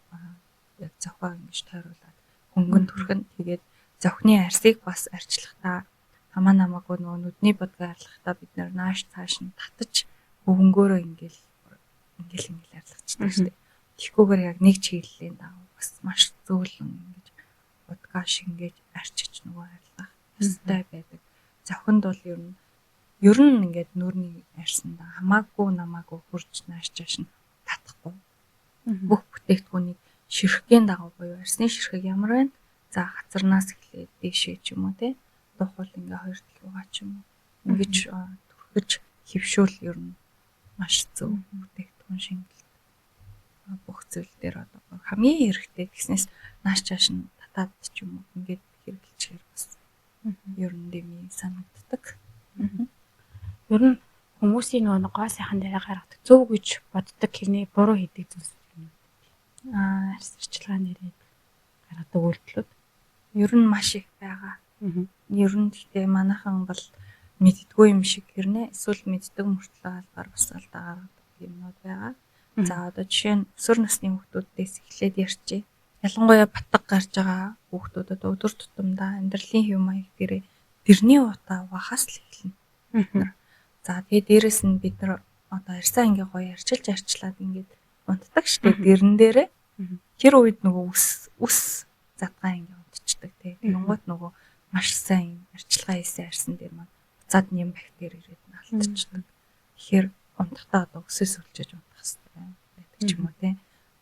яг зовхоо ингэж тойруулаад хөнгөн түрхэн тэгээд зохины арсыг бас арчлахдаа хамаа намаагүй нөгөө нүдний бодгоо арилгахдаа бид нэр нааш цааш нь татаж өвөнгөөрөө ингээл арилгачдаг шүү дээ. Тэгэхгүйгээр яг нэг чиглэлийн дагуу бас маш зөөлөн ингэж бодгоо шингээж арчиж нөгөө арилгах ёстой байдаг. Зохинд бол ер нь ингээд нүрний арьсандаа хамаагүй намаагүй хурж нааш чааш нь татахгүй. Бүх бүтээгдэхүүнийг ширхгийн дагуу буюу арьсны ширхэг ямар байна? За хацарнаас эхлээд дээшээ ч юм уу те тухал ингээ хоёр талуугаа ч юм уу ингэж түрхэж хөвшүүл ер нь маш зөв бүтээгдэхүүн шингэлт бүх зүйл дээр одоо хамгийн хэрэгтэй гэснээс нааш чааш нь татаад ч юм уу ингээд хэрэглэчихэр бас ер нь дэмий санагддаг. Ер нь хүмүүсийн нөгөө гоо сайхан дээр гаргадаг зөв гэж боддог хэрний буруу хийдэг зүйлс юм. Арьсчлага нэрээд гаргадаг үйлдэлүүд ер нь маш их байгаа. Ер нь гэхдээ манайхан бол мэддгүй юм шиг хэрнээ эсвэл мэддэг мөртлөө албаар бас алдаа гаргадаг юмнууд байгаа. За одоо жишээ нь өсвөр насны хүүхдүүдээс эхлээд ярьчээ. Ялангуяа батг гарч байгаа хүүхдүүдэд өдөр тутамдаа амьдралын хэв маяг дээрээ тэрний утаа вахаас л эхэлнэ. За тэгээ дээрэс нь бид нар одоо арьсаа ингээ гоё арчилж ингээд унтдаг штеп дэрэн дээрээ тэр үед нөгөө ус задгаа ингээ унтчихдаг тий. Тэнгуут нөгөө маш сайн арчилгаа хийсэн арьсан дээр маань буцаад нэм бактери ирээд нь алдчихдаг. Тэгэхээр унтахтаа одоо өсөөс үлчиж унтах хэрэгтэй байдаг ч юм уу тий.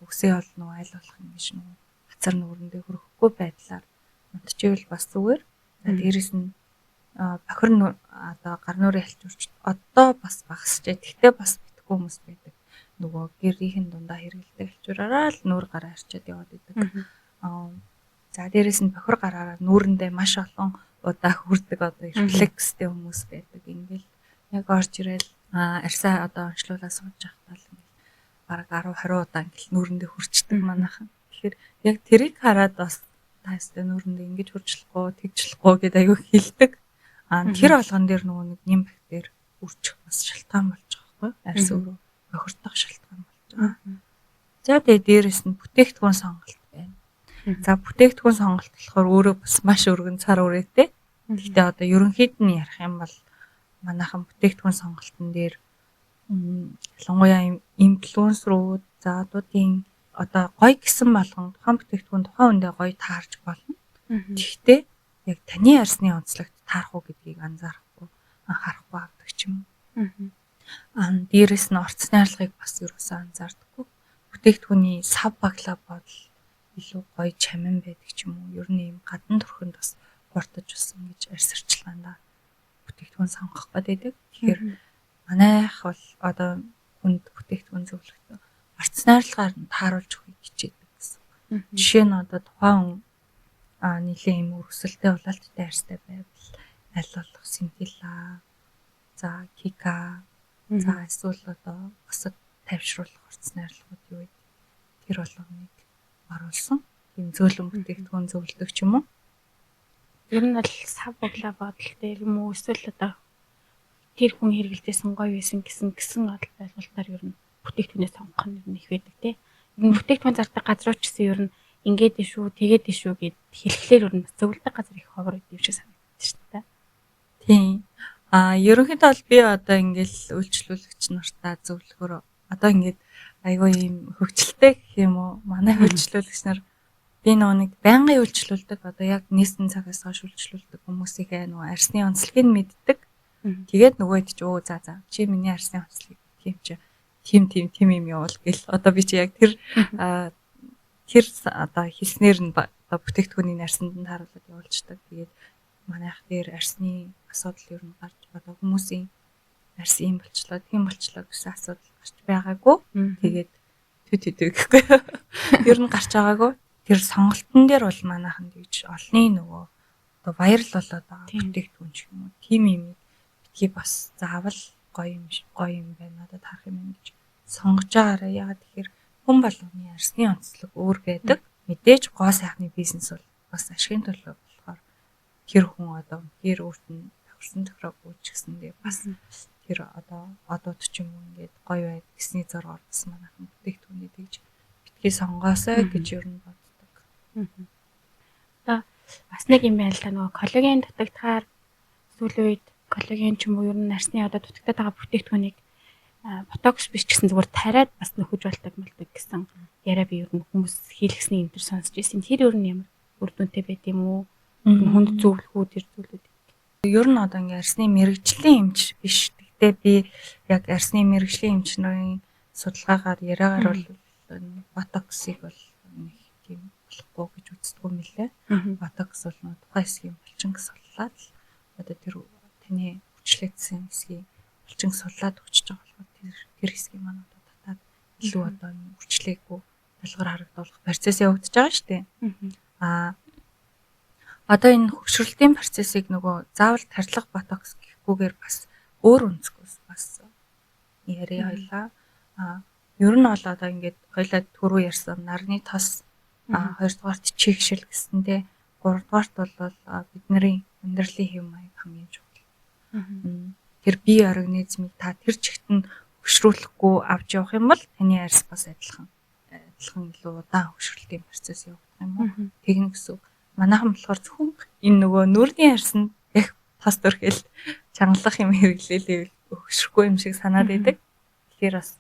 Өсөө бол нөгөө аль болох ингэж нөгөө хацар нүүрэндээ хөрөхгүй байдлаар унтчихвэл бас зүгээр. За дээрэс нь бохир одоо гар нүрийн алчуурч одоо бас багасчээ. Тэгтээ бас битггүй хүмүүс байдаг. Нөгөө гэрийн дундаа хэрэгэлдэг алчуураараа л нүүр гараа арчаад яваад идэг. За дээрэс нь бохир гараараа нүүрэндээ маш олон удаа хүрдэг одоо рефлекстэй хүмүүс байдаг. Ингээл яг орж ирэл арьсаа одоо онцлуулаа сууж явахдаа л ингээл бараг 10-20 удаа ингээл нүүрэндээ хүрчдэг манайхан. Тэгэхээр яг тэрийг хараад бас таастай нүүрэндээ ингэж хурцлахгүй, тэгжлэхгүй гэдэг аягүй хэлдэг. Тэр болгон дээр нөгөө нэг нэм бактери үрчих бас шалтгаан болж байгаа байхгүй арьс өөрөө бохирдох шалтгаан болж байгаа. За тэгээ дээрэс нь бүтээгдэхүүн сонголт байна. За бүтээгдэхүүн сонголт болохоор өөрөө бас маш өргөн цар үрээтэй. Гэхдээ одоо ерөнхийд нь ярих юм бол манайхан бүтээгдэхүүн сонголтын дээр ялангуяа инфлюенсерүүд за одуудын одоо гоё гэсэн болгон тухайн бүтээгдэхүүн тухайн үндэ гоё таарч болно. Гэхдээ яг таны арьсны онцлогт таарах уу гэдгийг анхаарахгүй авдаг ч юм уу. Дээрэс нь орцны арилгыг бас ерөөсөө анзаардаггүй. Бүтээгдэхүүний сав баглаа бодол илүү гоё чамин байдаг ч юм уу. Ер нь ийм гадна төрхөнд бас гуртаж бас ингэж арьс арчилгаанда бүтээгдэхүүн сонгох гэдэг. Тэгэхээр манайх бол одоо хүнд бүтээгдэхүүн зөвлөхдөө орцны арилгаар нь тааруулж өгөхийг хичээдэг гэсэн. Жишээ нь одоо тухайн нийлээ юм өрсөлдөө улаалттай арьстай байвал аль болох синтила за кика за эсвэл одоо бусад тайвшруулах орцны арилгууд юу вэ? Тэр болгоныг оруулсан. Тийм зөөлөн бүтээгдэхүүн зөвлөдөг ч юм уу. Ер нь бол сав баглаа бодол дээр юм уу эсвэл одоо тэр хүн хэрэгэлдсэн гоё байсан гэсэн ойлголтоор ер нь бүтээгдэхүүнээ сонгох нь их байдаг тий. Ер нь бүтээгдэхүүн зардаг газрууд ч гэсэн ер нь ингээд дэшүү тэгээд дэшүү гэд хэлэхлээр ер нь зөвлөдөг газар их ховор гэдэг юм шиг санагдаж шүү дээ. Тийм. Ерөнхийдөө бол би одоо ингээл үйлчлүүлэгч нартаа зөвлөхөөр одоо ингээд айгүй юм хөвгчлөлтэй гэх юм уу? Манай үйлчлүүлэгч нар би нэг байнгын үйлчлүүлдэг одоо яг нийслэн цагаас хойш үйлчлүүлдэг хүмүүсийнхээ нөгөө арьсны онцлогийг мэддэг. Тэгээд нөгөөд ч за чи миний арьсны онцлог тийм чи тим юм явуул гэл одоо би чи яг тэр одоо хэлснээр нь одоо бүтээгдэхүүний арьсанд нь тааруулаад явуулчихдаг. Тэгээд манайх дээр арьсны асуудал ер нь гарч одоо хүмүүсийн арьс юм болчлоо, тийм болчлоо гэсэн асуудал гарч байгаагүй. Тэгээд гэхгүй. Ер нь гарч байгаагүй. Тэр сонголтын дээр бол манайхан гэж олны нөгөө одоо вайрал болоод байгаа бүтээгдэхүүн ч юм уу. Тим юм битгий бас заавал гоё юм байна. Одоо тарах юм гэж сонгож байгаараа яагаад тэгэхээр хүн болгоны арьсны онцлог өөр байдаг. Мэдээж гоо сайхны бизнес бол бас ашигын төлөө болохоор тэр хүн одоо гэр өөрт нь тохирсон тохирог үүсгэсэндээ бас тэр одууд ч юм уу ингээд гоё байд гэсний зоргоор бас манайхан бүтээгдэхүүнээ тэгж битгий сонгоосоо гэж ер нь боддог. Одоо бас нэг юм байна л та нөгөө коллаген дутагдахаар сүүлийн үед коллаген ч юм уу ер нь нарсны одоо дутагдаад байгаа бүтээгдэхүүнийг ботокс биш ч гэсэн зүгээр тариад бас нөхөж болдог гэсэн яриа би ер нь хүмүүс хийлгэсний энэ төр сонсч ирсэн. Тэр ер нь ямар үр дүнтэй байд юм уу? Хүнд зөвлөхүүд тэр зүйлүүд. Ер нь одоо ингээ арсны мэрэгжлийн эмч биш. Гэхдээ би яг арсны мэрэгжлийн эмчнэрийн судалгаагаар яриагаар бол ботоксыг бол нэг тийм болохгүй гэж үздэг юм лээ. Ботокс бол нэг тухайн хэсгийн булчин судлаад л одоо тэр таны хүчлэгдсэн хэсгийн булчин судлаад өгч байгаа болохоор тэр хэсгийн маань одоо татаад илүү одоо хүчлээгүй ялгар харагдуулах процесс явагдаж байгаа шүү дээ. Одоо энэ хөгшрөлтийн процессыг нөгөө заавал тарилах ботокс гэхгүйгээр бас өөр өнцгөөс бас яриа хоёлаа. Ер нь бол одоо ингээд хоёлаа түрүү ярьсан нарны тос, хоёрдугаарт чигшил гэсэндээ гуравдугаарт бол бидний амьдралын хэв маяг хамгийн чухал. Тэр бие организмыг та тэр чигт нь хөгшрүүлэхгүй авч явах юм бол таны арьс бас адилхан илүү удаан хөгшрөлтийн процесс явагдах юм уу? Тэгнэ гэсэн. Манайхан болохоор зөвхөн энэ нөгөө нүрийн арьсанд их тос төрхөл чангалах юм хэрэглээлээ өгшрөхгүй юм шиг санаад байдаг. Тэгэхээр бас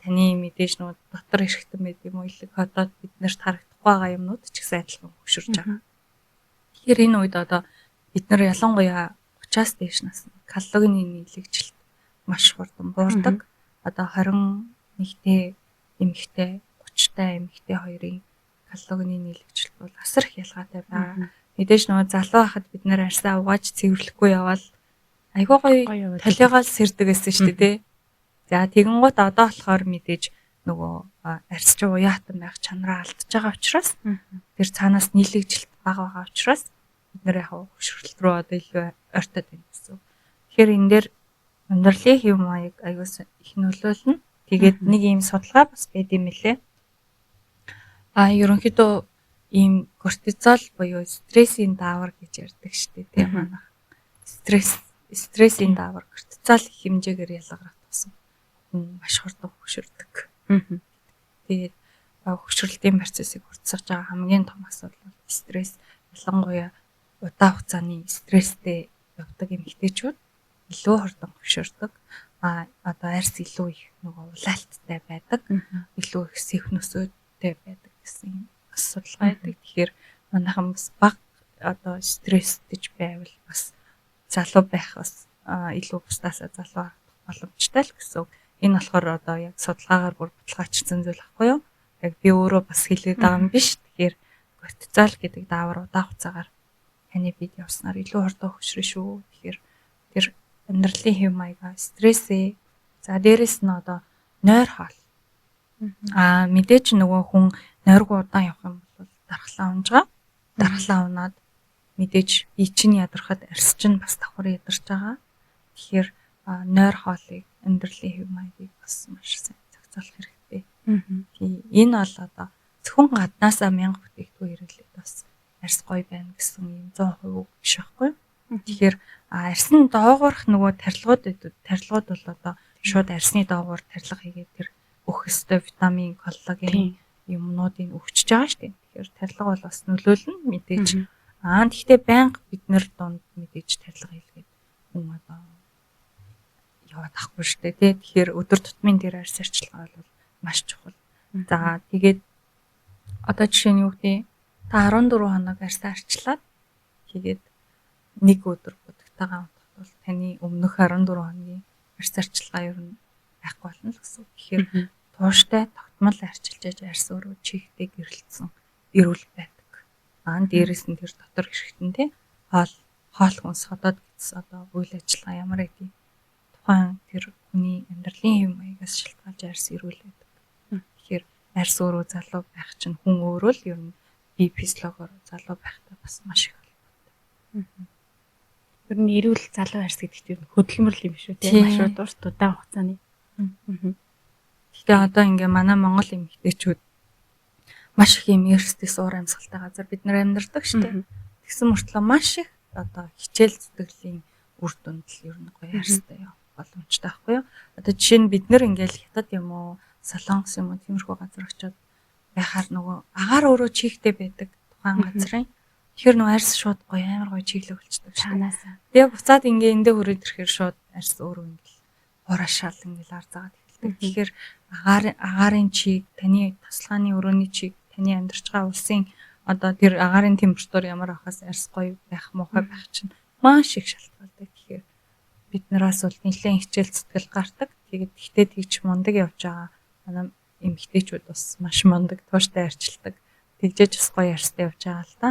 таны мэдээж нөгөө дотор эрхтэн байд юм уу илэг хотод бид нарт харагдахгүй байгаа юмнууд ч гэсэн адилхан өгшөрж байгаа. Тэгэхээр энэ үед одоо бид нар ялангуяа 30-аас дээш насны калорийн нийлэгжилт маш хурдан буурдаг. Одоо 21-тэй эмэгтэй 30-тай эмэгтэй хоёрын калорийн нийлэгжилт бол асар их ялгаатай байгаа. Мэдээж нөгөө залуу байхад бид нэр арьсаа угааж цэвэрлэхгүй явбал айгүй гоё толиогоол сэрдэг гэсэн шүү дээ. За тэгэн гут одоо болохоор мэдээж нөгөө арьс чи уяатан байх чанараа алдчихж байгаа учраас тэр цаанаас нийлэгжилт бага байгаа учраас бид нэр яг хөвшрөлт рүү одоо илүү ойртоод байна гэсэн. Тэгэхээр энэ дээр амьдралын хэв маяг айгуус их нөлөөлнө. Тэгээд нэг ийм судалгаа бас байд юм лээ. Ерөнхийдөө ийм кортизол буюу стрессийн даавар гэж ярьдаг шүү дээ тийм манайх. Стрессийн даавар кортизол их хэмжээгээр ялгарах тусам маш хурдан хөгшөрдөг. Тэгээд хөгшрөлтийн процессыг хурцсаж байгаа хамгийн том асуудал бол стресс. Ялангуяа удаан хугацааны стресстэй явдаг эмэгтэйчүүд илүү хурдан хөгшөрдөг. Одоо арьс илүү их нөгөө улаалттай байдаг. Илүү их сэхнөсөөдтэй байдаг гэсэн судалгаа байдаг. Тэгэхээр манайхан бас бага одоо стресстэй байвал бас залуу байх бас илүү бусдаасаа залуу боломжтой л гэсэн. Энэ болохоор одоо яг судалгаагаар бүр баталгаажсан зүйл ахгүй юу? Яг би өөрөө бас хэлээд байгаа юм биш. Тэгэхээр кортизол гэдэг даавар удаан хугацаагаар таны бид явснаар илүү хурдан хөгшрөн шүү. Тэгэхээр тэр амьдралын хэв маягаа стрессээ. За дээрэс нь одоо нойр хоол. Мэдээж нөгөө хүн нойргүй удаан явах юм бол дархлаа унж байгаа. Дархлаа унаад мэдээж бие чинь ядрахад арьс чинь бас давхар ядарч байгаа. Тэгэхээр нойр хоолыг амьдралын хэв маягийг бас маш сайн зохицуулах хэрэгтэй. Энэ бол одоо зөвхөн гаднаасаа мянга бүтээгдэхүүн хэрэглээд бас арьс гоё байна гэсэн юм 100% биш байхгүй. Тэгэхээр арьс нь доогоорх нөгөө тарилгууд бол одоо шууд арьсны доогоор тарилга хийгээд тэр өөх өстэй витамин, коллаген юмнуудыг өгчөж байгаа шүү дээ. Тэгэхээр тарилга бол бас нөлөөлнө мэдээж. Гэхдээ байнга бид нэр донд мэдээж тарилга хийлгээд хүн одоо яваад ахгүй шүү дээ. Тэгэхээр өдөр тутмын дээр арьс арчилгаа бол маш чухал. За тэгээд одоо жишээ нь юу гэдэг та 14 хоног арьсаа арчлаад тэгээд нэг өдөр будагтайгаа унтахад бол таны өмнөх 14 хоногийн арьс арчилгаа ер нь байхгүй болно л гэсэн. Тэгэхээр тууштай тогтмол арчилж яж арьс өөрөө чихтэй гэрэлтсэн эрүүл байдаг. Дээрээс нь тэр дотор хэрэгтэн тий хоол хүнс ходоод гэсэн одоо үйл ажиллагаа ямар гэдэг тухайн тэр хүний амьдралын хэв маягаас шалтгаалж арьс эрүүл байдаг. Тэгэхээр арьс өөрөө залуу байх чинь хүн өөрөө л ер нь бие физиологоор залуу байхтай бас маш их холбоотой. Ер нь эрүүл залуу арьс гэдэгт ер нь хөдөлмөрлөл юм шүү тийм маш урт удаан хугацааны. Гэхдээ одоо ингээ манай Монгол эмэгтэйчүүд маш их юм эрсдэс уур амьсгалтай газар бид нар амьдардаг шүү дээ. Тэгсэн мөртлөө маш их одоо хичээл зүтгэлийн үр дүнд л ер нь гоё арьстай боломжтой байхгүй юу? Одоо жишээ нь бид нар ингээл хятад юм уу, солонгос юм уу тиймэрхүү газар очиод байхаар нөгөө агаар өөрөө чихтэй байдаг тухайн газрын. Тэгэхээр нөө арьс шууд гоё амар гоё чиглэг болчихдог шүү. Чанаасаа. Тэгээ буцаад ингээ эндээ хүрээд ирэхээр шууд арьс өөрөө ингээл урашаал ингээл арзаагаад эхэлдэг. Тэгэхээр агаарын чиг, таны тасалгааны өрөөний чиг, таны амьдарч байгаа улсын одоо тэр агаарын температур ямар ахаас арьс гоё байх муухай байх чинь маш их шалтгаалдаг. Тэгэхээр бид нараас бол нэлээд хичээл зүтгэл гардаг. Тэгээд тэгтээ тийч мундаг явж байгаа. Манай эмэгтэйчүүд бас маш мундаг, тууштай арчилдаг. Тэгжээж бас гоё арьстай явж байгаа л да.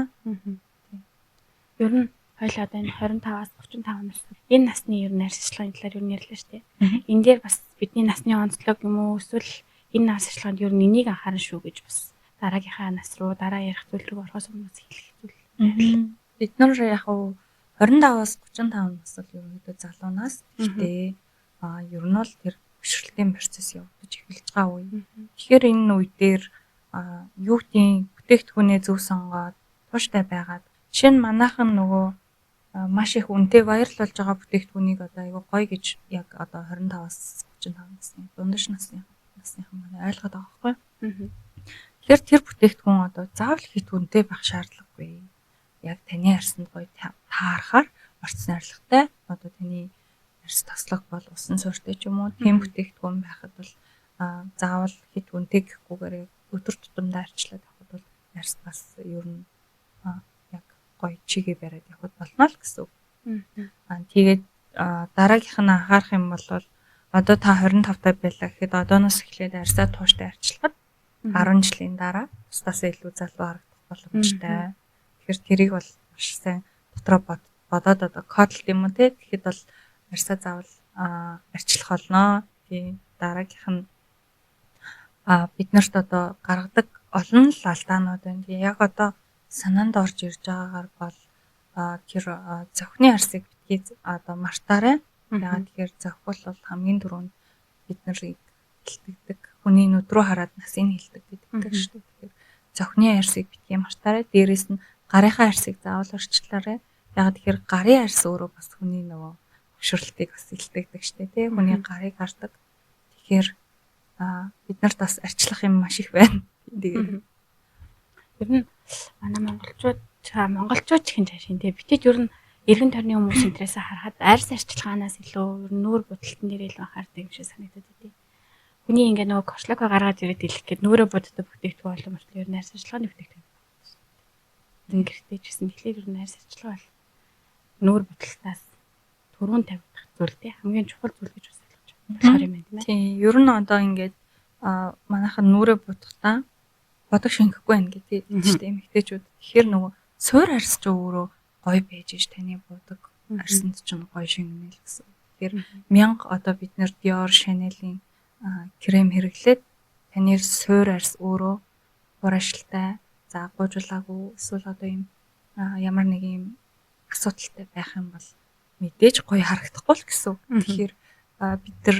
Ер нь хоёул одоо энэ 25-аас 35 нас энэ насны ер нь арьсчлагын талаар ер нь ярьлаа шүү дээ. Энэ дээр бас бидний насны онцлог юм уу эсвэл энэ арьсчлаганд ер нь энийг анхаарна шүү гэж бас дараагийнхаа нас руу дараа ярих зүйл рүү орохоос өмнө хэлэх зүйл. Бид нар яг 25-аас 35 нас бол ерөнхийдөө залуунаас гэхдээ ер нь бол тэр бишрэлтийн процесс явагдаж эхэлж байгаа үе. Тэгэхээр энэ үе дээр юу гэдгийг бүтээгдэхүүнээ зөв сонгоод тууштай байгаад жишээ нь манайхан нөгөө маш их үнэтэй вайрал болж байгаа бүтээгдэхүүнийг одоо айгүй гоё гэж яг одоо 25-аас 35 насны дундаж насныхан манай ойлгоод байгаа байхгүй. Тэгэхээр тэр бүтээгдэхүүн одоо заавал хит үнэтэй байх шаардлагагүй. Яг таны арьсанд гоё таарахаар орц найрлагатай одоо таны арьс таслаг бол усан суурьтай ч юм уу тийм бүтээгдэхүүн байхад бол заавал хит үнэтэй гэхгүйгээр өдөр тутамдаа арчлаад явахад бол арьс бас ер нь яг гоё чигээ бариад явахд болно л гэсэн үг. Тэгээд дараагийнх нь анхаарах юм бол одоо та 25 таа байлаа гэхэд одооноос эхлээд арьсаа тууштай арчлахад 10 жилийн дараа тусдаас илүү залуу харагдах боломжтой. Тэгэхээр тэрийг бол маш сайн дотроо бодоод одоо кодлт юм уу те тэгэхэд бол арьсаа заавал арчлах болно. Тийм дараагийнх нь бид нарт одоо гаргадаг олон л алдаанууд байна. Яг одоо санаанд орж ирж байгаагаар бол тэр зохины арьсыг битгий одоо мартаарай. Яагаад тэгэхээр зохиол бол хамгийн түрүүнд бид нарыг хилтэгдэг. Хүний нүд рүү хараад насыг хилдэг гэдэг шүү дээ. Тэгэхээр зохины арьсыг битгий мартаарай. Дээрээс нь гарынхаа арьсыг заавал орчлаарай. Яагаад тэгэхээр гарын арьс өөрөө бас хүний нөгөө хөшөрлөлтийг бас илтгэдэг шүү дээ. Тэ хүний гарыг хардаг. Тэгэхээр бид нарт бас арчлах юм маш их байна. Тэгээд ер нь манай монголчууд ч хин цаашин тий битэж ер нь эргэн тойрны хүмүүс интерээс харахад арьс арчилгаанаас илүү ер нь нүүр будалтан дээр илүү анхаардаг юм шиг санагдаад тий. Хүний ингээ нөгөө кошлоко гаргаад ирээд илэх гээд нүүрээ буддаг бүтээгдэхүүн болон мөртлөө ер нь арьс арчилгааны бүтээгдэхүүн. Ингэртэй ч гэсэн тэгэхээр ер нь арьс арчилгаа бол нүүр будалтаас түрүүн тавигдах зүйл тий хамгийн чухал зүйл гэж бас ойлгож болохоор юм байна тийм ээ. Тий ер нь одоо ингээд манайхан нүүрээ будахтаа бодог шингэхгүй байна гэдэг тийм дээ эмэгтэйчүүд. Тэгэхээр нөгөө суур арьс ч өөрөө гоё байж ш таны бодог арьсанд ч гоё шингэнэ л гэсэн. Тэгэхээр 1000 одоо бид нэр Dior, Chanel-ийн крем хэрэглээд таны суур арьс өөрөө урагшилтай, за гуйжуулаагүй эсвэл одоо юм ямар нэг юм асуудалтай байх юм бол мэдээж гоё харагдахгүй л гэсэн. Тэгэхээр бид нар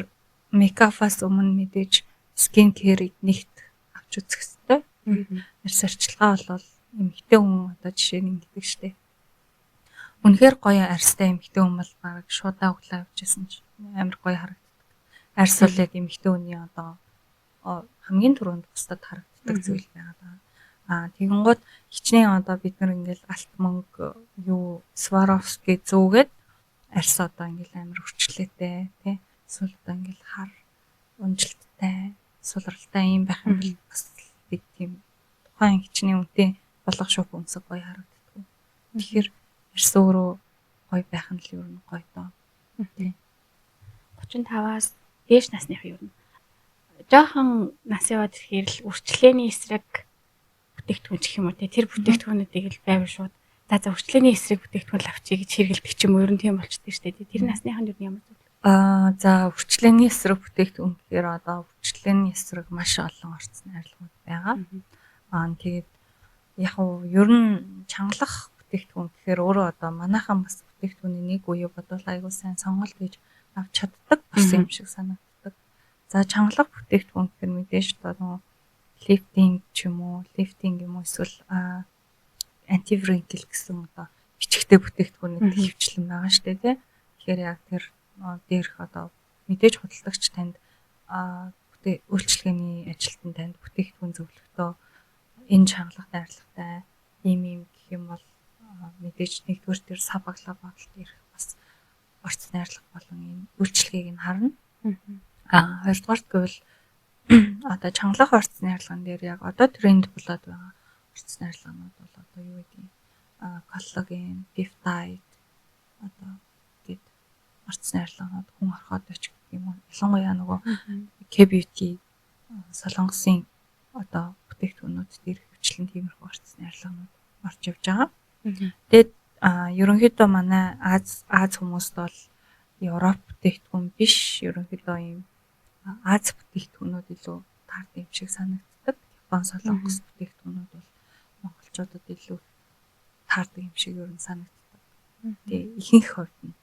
мейкапаас өмнө мэдээж скин керийг нэгт авч үзэх хэрэгтэй. Арьс арчилгаа бол эмэгтэй хүн одоо жишээ нь ингэдэг штеп. Үнэхээр гоё арьстай эмэгтэй хүн бол баг шуудаа өглөө авчихсан ч амар гоё харагддаг. Арьс бол яг эмэгтэй хүний одоо хамгийн түрүүнд бусдад харагддаг зүйл байгаа. Тэгэнгუთ хичнээн одоо бид нар ингээл алт мөнгө юу Swarovski зүүгээд арьс одоо ингээл амар өрчлөөтэй тий эсвэл одоо ингээл хар унжилттай сулралтай юм байх юм бол бас бид тийм тухайн хичнээн үнэтэй болох шүүх өмсөг гоё харагддаг. Тэгэхээр арьс өөрөө гоё байх нь л ер нь гоё доо. Тий 35-аас дээш насных ер нь жоохон нас яваад ирэхээр л үрчлээний эсрэг бүтээгдэхүүн гэх юм уу те тэр бүтээгдэхүүнүүдийг л байвал шууд за үрчлээний эсрэг бүтээгдэхүүн авчиг гэж хэрэгэлдэг ч юм уу ер нь тийм болчихдээ шүү дээ тэр насныханд ер нь ямар зүйл за үрчлээний эсрэг бүтээгдэхүүн гэхээр одоо үрчлээний эсрэг маш олон орц найрлагууд байгаа. Тэгээд яг уу ер нь чангалах бүтээгдэхүүн гэхээр өөрөө одоо манайхан бас бүтээгдэхүүний нэг үе бодвол айгуу сайн сонголт гэж авч чаддаг болсон юм шиг санагддаг. За чангалах бүтээгдэхүүн гэхээр мэдээж одоо лифтинг ч юм уу эсвэл антивринкл гэсэн одоо бичгтэй бүтээгдэхүүнүүд хөвчлэн байгаа шүү дээ тий. Тэгэхээр яг тэр дээрх одоо мэдээж худалдагч танд үйлчлэгээний ажилтан танд бүтээгдэхүүн зөвлөхдөө энэ чангалах дайрлагатай ийм гэх юм бол мэдээж нэгдүгээр тэр сабаглаа бодолд ирэх бас орц найрлага болон энэ үйлчлэгийг нь харна. Хоёрдугаарт гэвэл одоо чангалах орц найрлаган дээр яг одоо тренд болоод байгаа орц найрлаганууд бол одоо юу гэдэг коллаген, пептайд одоо гээд орц найрлаганууд хүн орхоод очих гэх юм уу. Ялангуяа нөгөө K-beauty солонгосын одоо бүтээгдэхүүнүүд дээр хөвчлэн тиймэрхүү орц найрлаганууд орж явж байгаа. Тэгээд ерөнхийдөө манай Аз хүмүүст бол Европ бүтээгдэхүүн биш, ерөнхийдөө ийм Аз бүтээгдэхүүнүүд илүү таардаг юм шиг санагддаг. Япон солонгос бүтээгдэхүүнүүд бол монголчуудад илүү таардаг юм шиг ер нь санагддаг. Тэгээ ихэнх хувьд нь.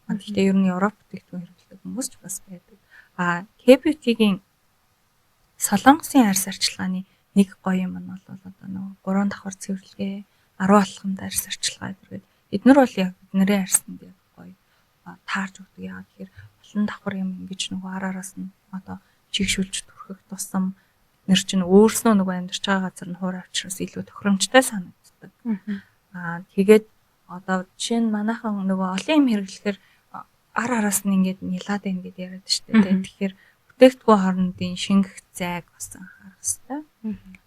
Гэхдээ ер нь Европ бүтээгдэхүүн хэрэглэдэг хүмүүс ч бас байдаг. K-beauty-гийн солонгосын арьс арчилгааны нэг гоё юм нь бол одоо нөгөө 3 давхар цэвэрлэгээ 10 алхамд арьс арчилгаа гэдэг. Эднэр бол яг бидний арьсанд яг гоё таарч өгдөг. Яагаад тэгэхээр олон давхар юм ингэж нөгөө араас нь одоо чигшүүлж түрхэх тусам бид нар чинь өөрснөө нөгөө амьдарч байгаа газар нь хуур авчраас илүү тохиромжтой санагддаг. Тэгээд одоо жишээ нь манайхан нөгөө олон юм хэрэглэхээр араас нь ингэж нялаад байна гэдээ яриад штэ. Тэгэхээр бүтээгдэхүүн хоорондын шингэх зайг бас анхаарах хэрэгтэй.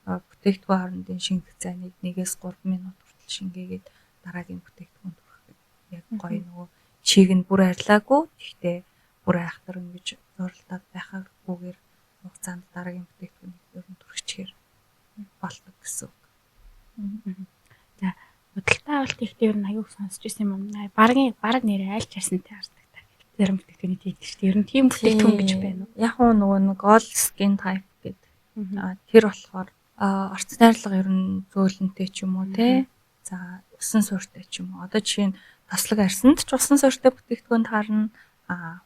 Бүтээгдэхүүн хоорондын шингэх зайныг 1-3 минут хүртэл шингээгээд дараагийн бүтээгдэхүүн түрхэхэд яг гоё нөгөө чийг нь бүр арилаагүй. Гэхдээ бүр айхтар ингэж зуралдаад байхаагүйгээр хугацаанд дараагийн бүтээгдэхүүнийг ер нь түрхчихээр болдог гэсэн үг. За худалдаа авалт ихтэй ер нь аяуг сонсч ирсэн юм. Бараг нэрээ айлч харсантай хардаг. Зарим бүтээгдэхүүний тийм шүү дээ. Ер нь тийм бүтээгдэхүүн гэж байна уу? Яг нөгөө нэг all skin type гэдэг. Тэр болохоор орц найрлага ер нь зөөлөнтэй ч юм уу те. За усан суурьтай ч юм уу. Одоо жишээ нь таслаг арьсанд ч усан суурьтай бүтээгдэхүүн таарна.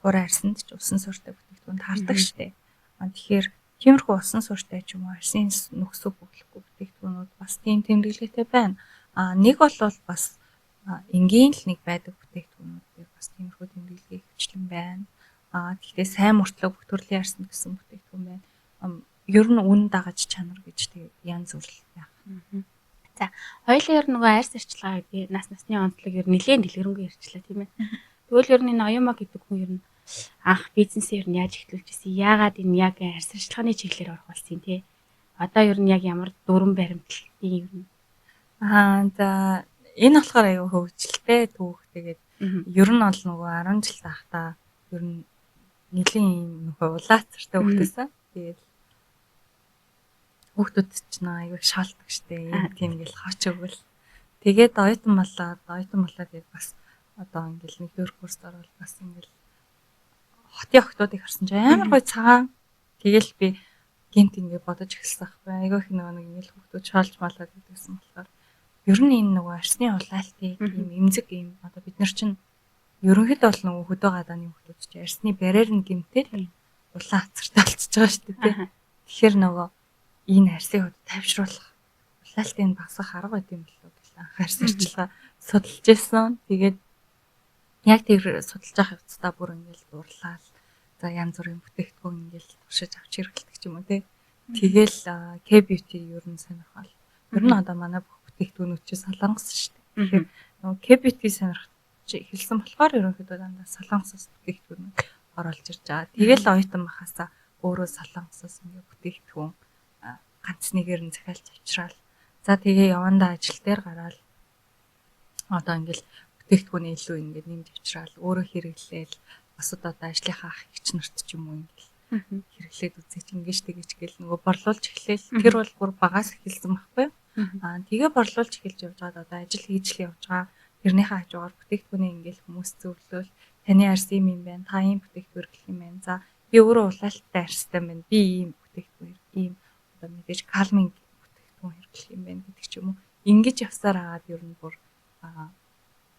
Хураа арьсанд ч усан суурьтай бүтээгдэхүүн таардаг шүү дээ. Тэгэхээр тиймэрхүү усан суурьтай ч юм уу арьсын нөхсөг бүглэхгүй бүтээгдэхүүнүүд бас тийм тэмдэглэтэй байна. Нэг бол бас энгийн л нэг байдаг бүтээгдэхүүнүүд дээр бас тиймэрхүү тэмдэглэгээ хвчлэн байна. Гэхдээ сайн мөртлөө бүх төрлийн арьсанд гэсэн бүтээгдэхүүн байна. Ер нь үн дагаж чанар гэж тэгээд янз бүр байна. За хоёулаа ер нь нөгөө арьс арчилгаа гэдэг насны онцлог ер нь нэлээд дэлгэрэнгүй ярьчлаа тийм ээ. Тэгвэл ер нь энэ оюума гэдэг хүн ер нь анх бизнесээ ер нь яаж эхлүүлж ирсэн? Яагаад энэ яг арьс арчилгааны чиглэлээр орох болсон тийм? Одоо ер нь яг ямар дүрэн баримтлалтын ер нь за энэ болохоор аюу хөвгчлээ түүх. Тэгээд ер нь бол нөгөө 10 жил таахта ер нь нэлийн нөхөө улаацартай хөвгтэйсэн. Тэгээд хүүхдүүд ч аюу шаалдаг штэ. Тийм ингээл хооч өгвөл. Тэгээд оюутан болоод яг бас одоо ингээл нэгдүгээр курст орвол бас ингээл хотын охтуудыг харсан чинь амар гоё цагаан. Тэгэл би гинт ингээ бодож эхэлсэн байхгүй. Аюу их нэг ингээл хүүхдүүд шаалж малаад гэдэгсэн болохоор ер нь энэ нөгөө арсны улаалтыг ийм эмзэг ийм одоо бид нар чинь ерөнхийдөө бол нөгөө хөдөө гадааны хүмүүс чинь арсны барьер нь гэмтэл улаан ацартай болчихж байгаа шүү дээ. Тэгэхээр нөгөө энэ арсыг тайвшруулах улаалтыг багасгах арга байт юм болов гэж анхаарч арчилгаа судалж ирсэн. Тэгээд яг тэр судалж авах явцдаа бүр ингээл дурлал. За янз бүрийн бүтээгдэхүүн ингээл туршиж авч хэрэглэдэг ч юм уу те. Тэгэл K-beauty ер нь сонирхол. Ер нь одоо манай бүтээгдэхүүнүүд чи солонгос шүү дээ. Тэгэхээр нөгөө K-beauty сонирхож эхэлсэн болохоор ерөнхийдөө дандаа солонгосоос бүтээгдэхүүн оруулж ирж байгаа. Тэгэл оюутан бахасаа өөрөө солонгосоос ингээ бүтээгдэхүүн ганц нэгээр нь захиалж авчраал. За тэгээ явандаа ажил дээр гараад одоо ингээл бүтээгдэхүүнээ илүү ингээ нэмж авчраал. Өөрөө хэрэглээл бас одоо ажлынхаа ах эгч нарт ч юм уу ингээл хэрэглээд үзээч ингэж тэгэж гэл нөгөө борлуулж эхлээл. Тэр бол бүр багаас эхэлсэн байхгүй юу? Тэгээ борлуулж эхэлж явж байгаад одоо ажил хийж л явж байгаа. Тэрнийхээ хажуугаар бүтээгдэхүүнээ ингээл хүмүүс зөвлөл таны арьс юм байна. Та ийм бүтээгдэхүүн хэрэглэх юм байна. За би өөрөө улаалттай арьстай байна. Би ийм бүтээгдэхүүн ийм одоо мэдээж калминг бүтээгдэхүүн хэрэглэх юм байна гэдэг ч юм уу. Ингэж явсаар агаад ер нь бүр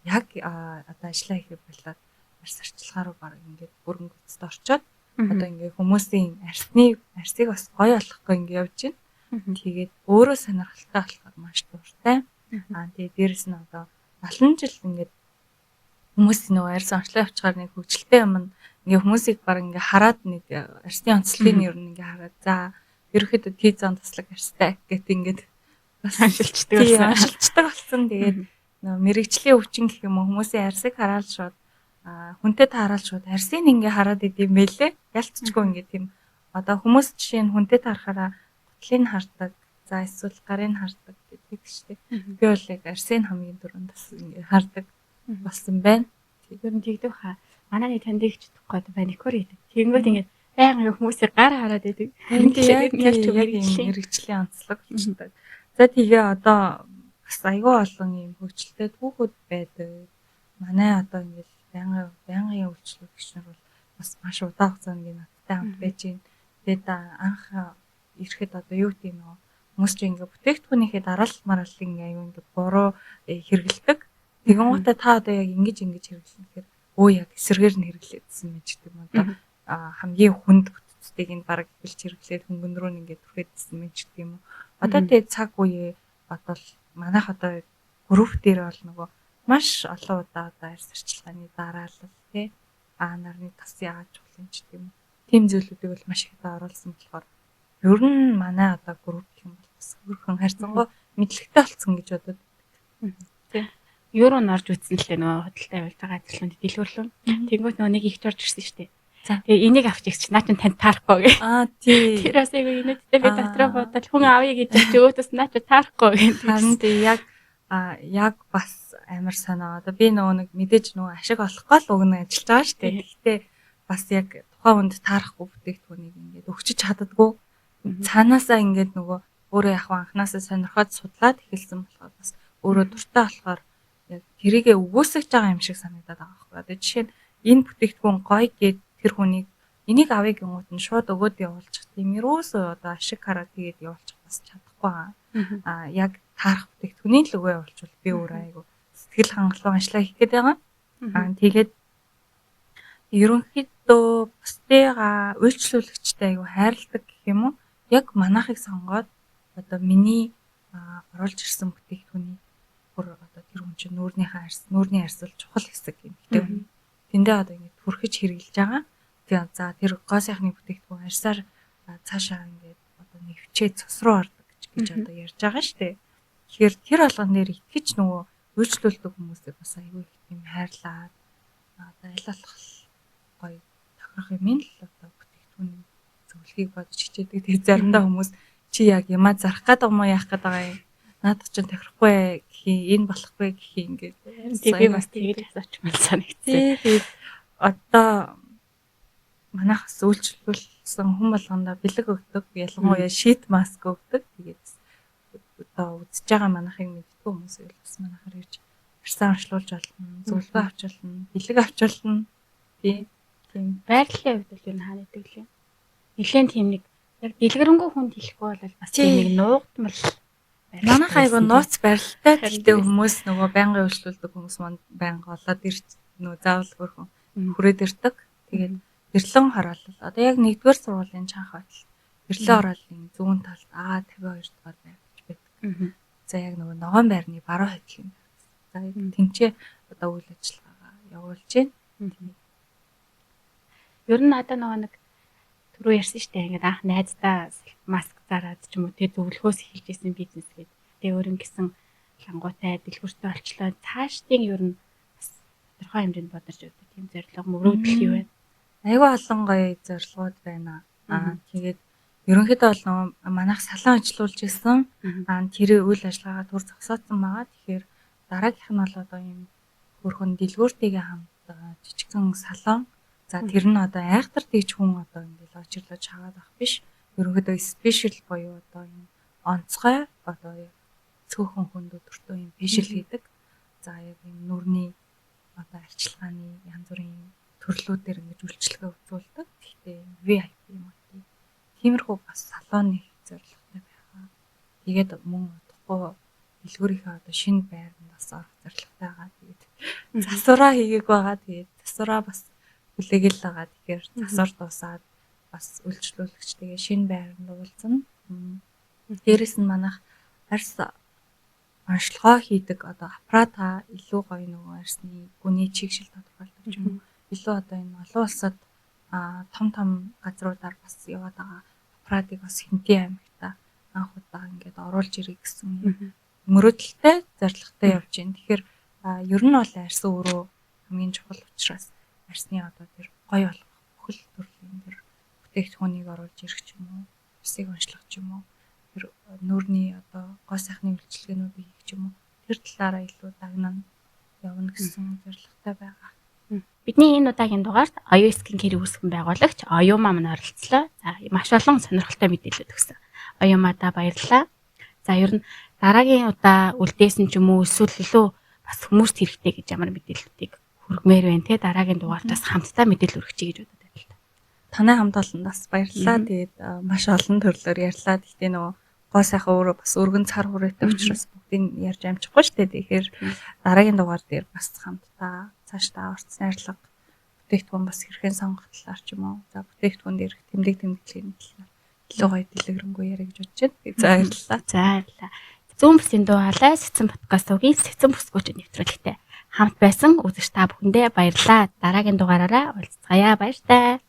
яг одоо ажиллаа хийх болоод арьс арчилгаа руу баг ингээд бүрэн гүйцэд орчоод одоо ингээд хүмүүсийн арьсыг бас гоё болгохгүй ингээд явж байна. Тэгээд өөрөө сонирхолтой болохоор маш дуртай. Тэгээд дээрэс нь одоо 70 жил ингээд хүмүүсийн нөгөө арьс онцлог авчгаар нэг хөгжилтэй юм ингээ хүмүүсийг баг ингээ хараад нэг арьсны онцлогийг нь ер нь ингээ хараад за ерөөхдөө T-зон туслаг арьстай гэт ингээд бас ашиглцдаг болсон. Тэгээд мэрэгжлийн өвчин гэх юм уу хүмүүсийн арьсыг хараад шууд хүнтэй таарал шууд арьсыг ингээ хараад идэм байлээ. Ялцчгүй ингээ тийм одоо хүмүүс жишээ нь хүнтэй таарахаараа гутлыг хардаг. За эсвэл гарыг хардаг гэдэг чинь. Би бол яг арьсыг хамгийн дөрөнд бас ингээ хардаг болсон байна. Ер нь тэгдэг хаа. Манай нэг таньдаг ч тэгэхгүй маникюр хийдэг. Тэгэнгүүт ингээд байнга хүмүүсийн гар хараад идэг. Яг мэрэгжлийн онцлог болчихдог. За тэгээ одоо бас айгүй олон юм хөгжилтэй түүхүүд байдаг. Манай одоо ингээд байнгын үйлчлүүлэгч нар бол бас маш удаан хугацаанд надтай хамт байж байна. Тэгээд анх ирэхэд одоо юу гэдэг нь хүмүүс чинь ингээд бүтээгдэхүүнийхээ дараалал ингээ аюу ингээд буруу хэрэгэлдэг. Тэгэн гутаа та одоо яг ингэж хэрэглэн гэхээр яг эсрэгээр нь хэрэглээдсэн мэж гэдэг юм одоо хамгийн хүнд бүтцийг нь бараг бэлж хэрэглээд хөнгөн рүү ингээд түрхээдсэн мэж гэдэг юм. Одоо тэгээд цаг үеэ бодвол манайх одоо групп дээр бол нөгөө маш олон удаа одоо арьс арчилгааны дараалал тий нарны тас яаж болох юм ч гэдэг юм. Тим зүйлүүдийг бол маш их оруулсан болохоор ер нь манай одоо групп юм бол бас хөрхөн харьцангуй мэдлэгтэй болсон гэж бодод. Тий. Евро нарж үтсэн л нөгөө хөдөлთა явуулж байгаа ажлууд дэлгүүрлэн. Тэнгүүт нөгөө нэг ихч орж ирсэн шүү дээ. Тэгээ энийг авчих чи наа чин танд таарахгүй гэ. Тий. Тэр бас яг инээдтэй би дотроо бодоод хүн авъя гэж өөдөөс наа чи таарахгүй гэнэ. Харин тий яг бас амар санаа. Одоо би нөгөө нэг мэдээж нөгөө ашиг олохгүй л өгнө ажиллаж байгаа шүү дээ. Гэхдээ бас яг тухайн хүнд таарахгүй бүтээгдэхүүнийг ингээд өгчиж чаддаггүй. Цаанаасаа ингээд нөгөө өөрөө яг анханасаа сонирхоод судлаад эхэлсэн болохоор бас өөрөө дуртай болохоор яг тэрийгэ өгөөсөж байгаа юм шиг санагдаад байгаа байхгүй. Одоо жишээ нь энэ бүтээгдэхүүн гоё гэд тэр хүнийг энийг авъя гингууд нь шууд өгөөд явуулчих. Тийм юусоо одоо ашиг хараад тэгээд явуулчих бас чадахгүй байгаа. Яг таарах бүтээгдэхүүний л өгөө явуулчихвал би өөрөө айгу сэтгэл хангалуун ажиллаа хийх гээд байгаа. Тэгээд ерөнхийдөө бусдыгаа үйлчлүүлэгчтэй айгу хайрладаг гэх юм уу? Яг манайхыг сонгоод одоо миний оруулж ирсэн бүтээгдэхүүний бүр одоо тэр хүн чинь нүүрний арьс бол чухал хэсэг юм. Гэтэ тэндээ одоо ингэ түрхэж хэрэгжилж байгаа. Тэгээд за тэр гоо сайхны бүтээгдэхүүн арьсаар цаашаа ингээд одоо нэвчээд цус руу ордог гэж одоо ярьж байгаа шүү дээ. Тэгэхээр тэр алган дээр итгэж нөгөө үйлчлүүлдэг хүмүүсийг бас аягүй их тийм хайрлаад одоо аль болох гоё тохирох юм л одоо бүтээгдэхүүн зөвлөхийг бодож хичээдэг. Тэгээд заримдаа хүмүүс чи яг ямаа зарах гэдэг юм уу яах гэдэг байгаа юм. Наадах чинь тохирохгүй гэхий энэ болохгүй гэхий ингээд би бас тэгээд асуучмал санагдсан. Тэгээд одоо манайхас үйлчлүүлсэн хүн болгондоо бэлэг өгдөг, ялангуяа шийт маск өгдөг. Тэгээд одоо үзэж байгаа манайхыг мэддэг хүмүүс бол бас манайхаар ирж арьсаа онцлуулж болно, зөвлөгөө авч болно, бэлэг авч болно. Тийм байрлалын хувьд бол юу хаана идэг лээ. Нилээн тийм нэг яг дэлгэрэнгүй хүнд хэлэхгүй бол бас тийм нэг нуугдмал. Манайх айгу нууц барилттай гэхдээ хүмүүс нөгөө байнгын үйлчлүүлдэг хүмүүс манд байнга олоод ирж нөгөө заавал хөрхөн хүрээд ирдэг. Тэгээд эрлэн хороолол. Одоо яг 1-р сургуулийн чанх байтал эрлэн хорооллын зүүн талд А52 дугаар байр гэж байдаг. За яг нөгөө ногоон байрны баруун хойдл юм. За тэнцээ одоо үйл ажиллагаагаа явуулж байна. Ер нь надад нөгөө нэг түрүү ярьсан шүү дээ. Ингээд анх найздаа маск зараад ч юм уу тэгээ зөвлөхөөс эхэлж исэн бизнес гэдэг. Тэгээ өөрөнгө гисэн лангуутай дэлгүүртэй олчлоо. Цаашдын ер нь бас тодорхой хэмжээнд бодож өгдөг. Тийм зорилго мөрөөдөл юу байна? Айгүй олон гоё зорилгоод байна. Тэгээд ерөнхийдөө бол манайх салон ажиллуулж исэн. Тэр үйл ажиллагаагаа түр зогсооцсон байгаа. Тэгэхээр дараагийнх нь бол одоо ийм хөрхөн дэлгүүртэйгээ хамт жижигхэн салон. За тэр нь одоо айхтар тэгж хүн одоо ингээл очирлож хаагаад авах биш. Ерөнхийдөө спешиал буюу одоо ийм онцгой одоо цөөхөн хүнд өдөртөө ийм фэшил хийдэг. За яг ийм нүрний одоо арчилгааны янз бүрийн төрлүүдээр ингэж үйлчлэгээ үзүүлдэг. Гэхдээ VIP юм уу. Тиймэрхүү бас салооны зорилготой байгаа. Тэгээд мөн удахгүй дэлгүүрийнхээ одоо шинэ байранд бас орох зорилготой байгаа. Тэгээд засвараа хийгээг байгаа. Тэгээд засвараа бас хүлээгээл байгаа. Тэгэхээр засвар дуусаад бас үйлчлүүлэгчтэйгээ шинэ байранд уулзна. Дээрэс нь манайх арьс онцлогоо хийдэг одоо аппарата илүү гоё нөгөө арьсны гүний чигшил тодорхойлдог юм уу. Илүү одоо энэ олон улсад том газруудаар бас яваад байгаа аппаратыг бас Хинтээ аймагта анх удаа ингээд оруулж ирэх гэсэн мөрөөдөлтэй зорилготой явж байна. Тэгэхээр Ер нь бол арьс өөрөө хамгийн чухал учраас арьсны одоо тэр гоё болгох бүхэл төрлийн тэр бүтээгдэхүүнийг оруулж ирэх ч юм уу, арьсыг уншлах ч юм уу, тэр нүүрний одоо гоо сайхны үйлчилгээнүүдийг хийх ч юм уу, тэр талаараа илүү дагнана явна гэсэн зорилготой байгаа. Бидний энэ удаагийн дугаарт оюун skincare үүсгэн байгуулагч Оюума мань оролцлоо. За маш олон сонирхолтой мэдээлэл өгсөн. Оюумадаа баярлалаа. За ер нь дараагийн удаа үлдээсэн ч юм уу эсвэл илүү бас хүмүүст хэрэгтэй гэж ямар мэдээллүүдийг хүргмээр байна те дараагийн дугаартаас хамтдаа мэдээлэл өргөчье гэж бодод байна л та. Танай хамт олондоос баярлалаа. Тэгээд маш олон төрлөөр ярьлаа. Гэхдээ нөгөө гоо сайхан өөрөө бас өргөн цар хүрээтэй учраас бүгдийг ярьж амжихгүй шүү дээ. Тэгэхээр дараагийн дугаар дээр бас хамтдаа цаашдаа орцсон арилга бүтээгдэхүүн бас хэрхэн сонгох талаар ч юм уу. За бүтээгдэхүүн дээр тэмдэг тэмдэглэлийн талаар илүү гоё дэлгэрэнгүй яриа гэж бодож байна. За баярлалаа. За баярлалаа. Зүүн бүсийн дуу хоолой Сэцэн подкастын Сэцэн бүсгүүч нэвтрүүлэгтэй хамт байсан үзэгч та бүхэндээ баярлалаа. Дараагийн дугаараараа уулзцаая. Баяр таа.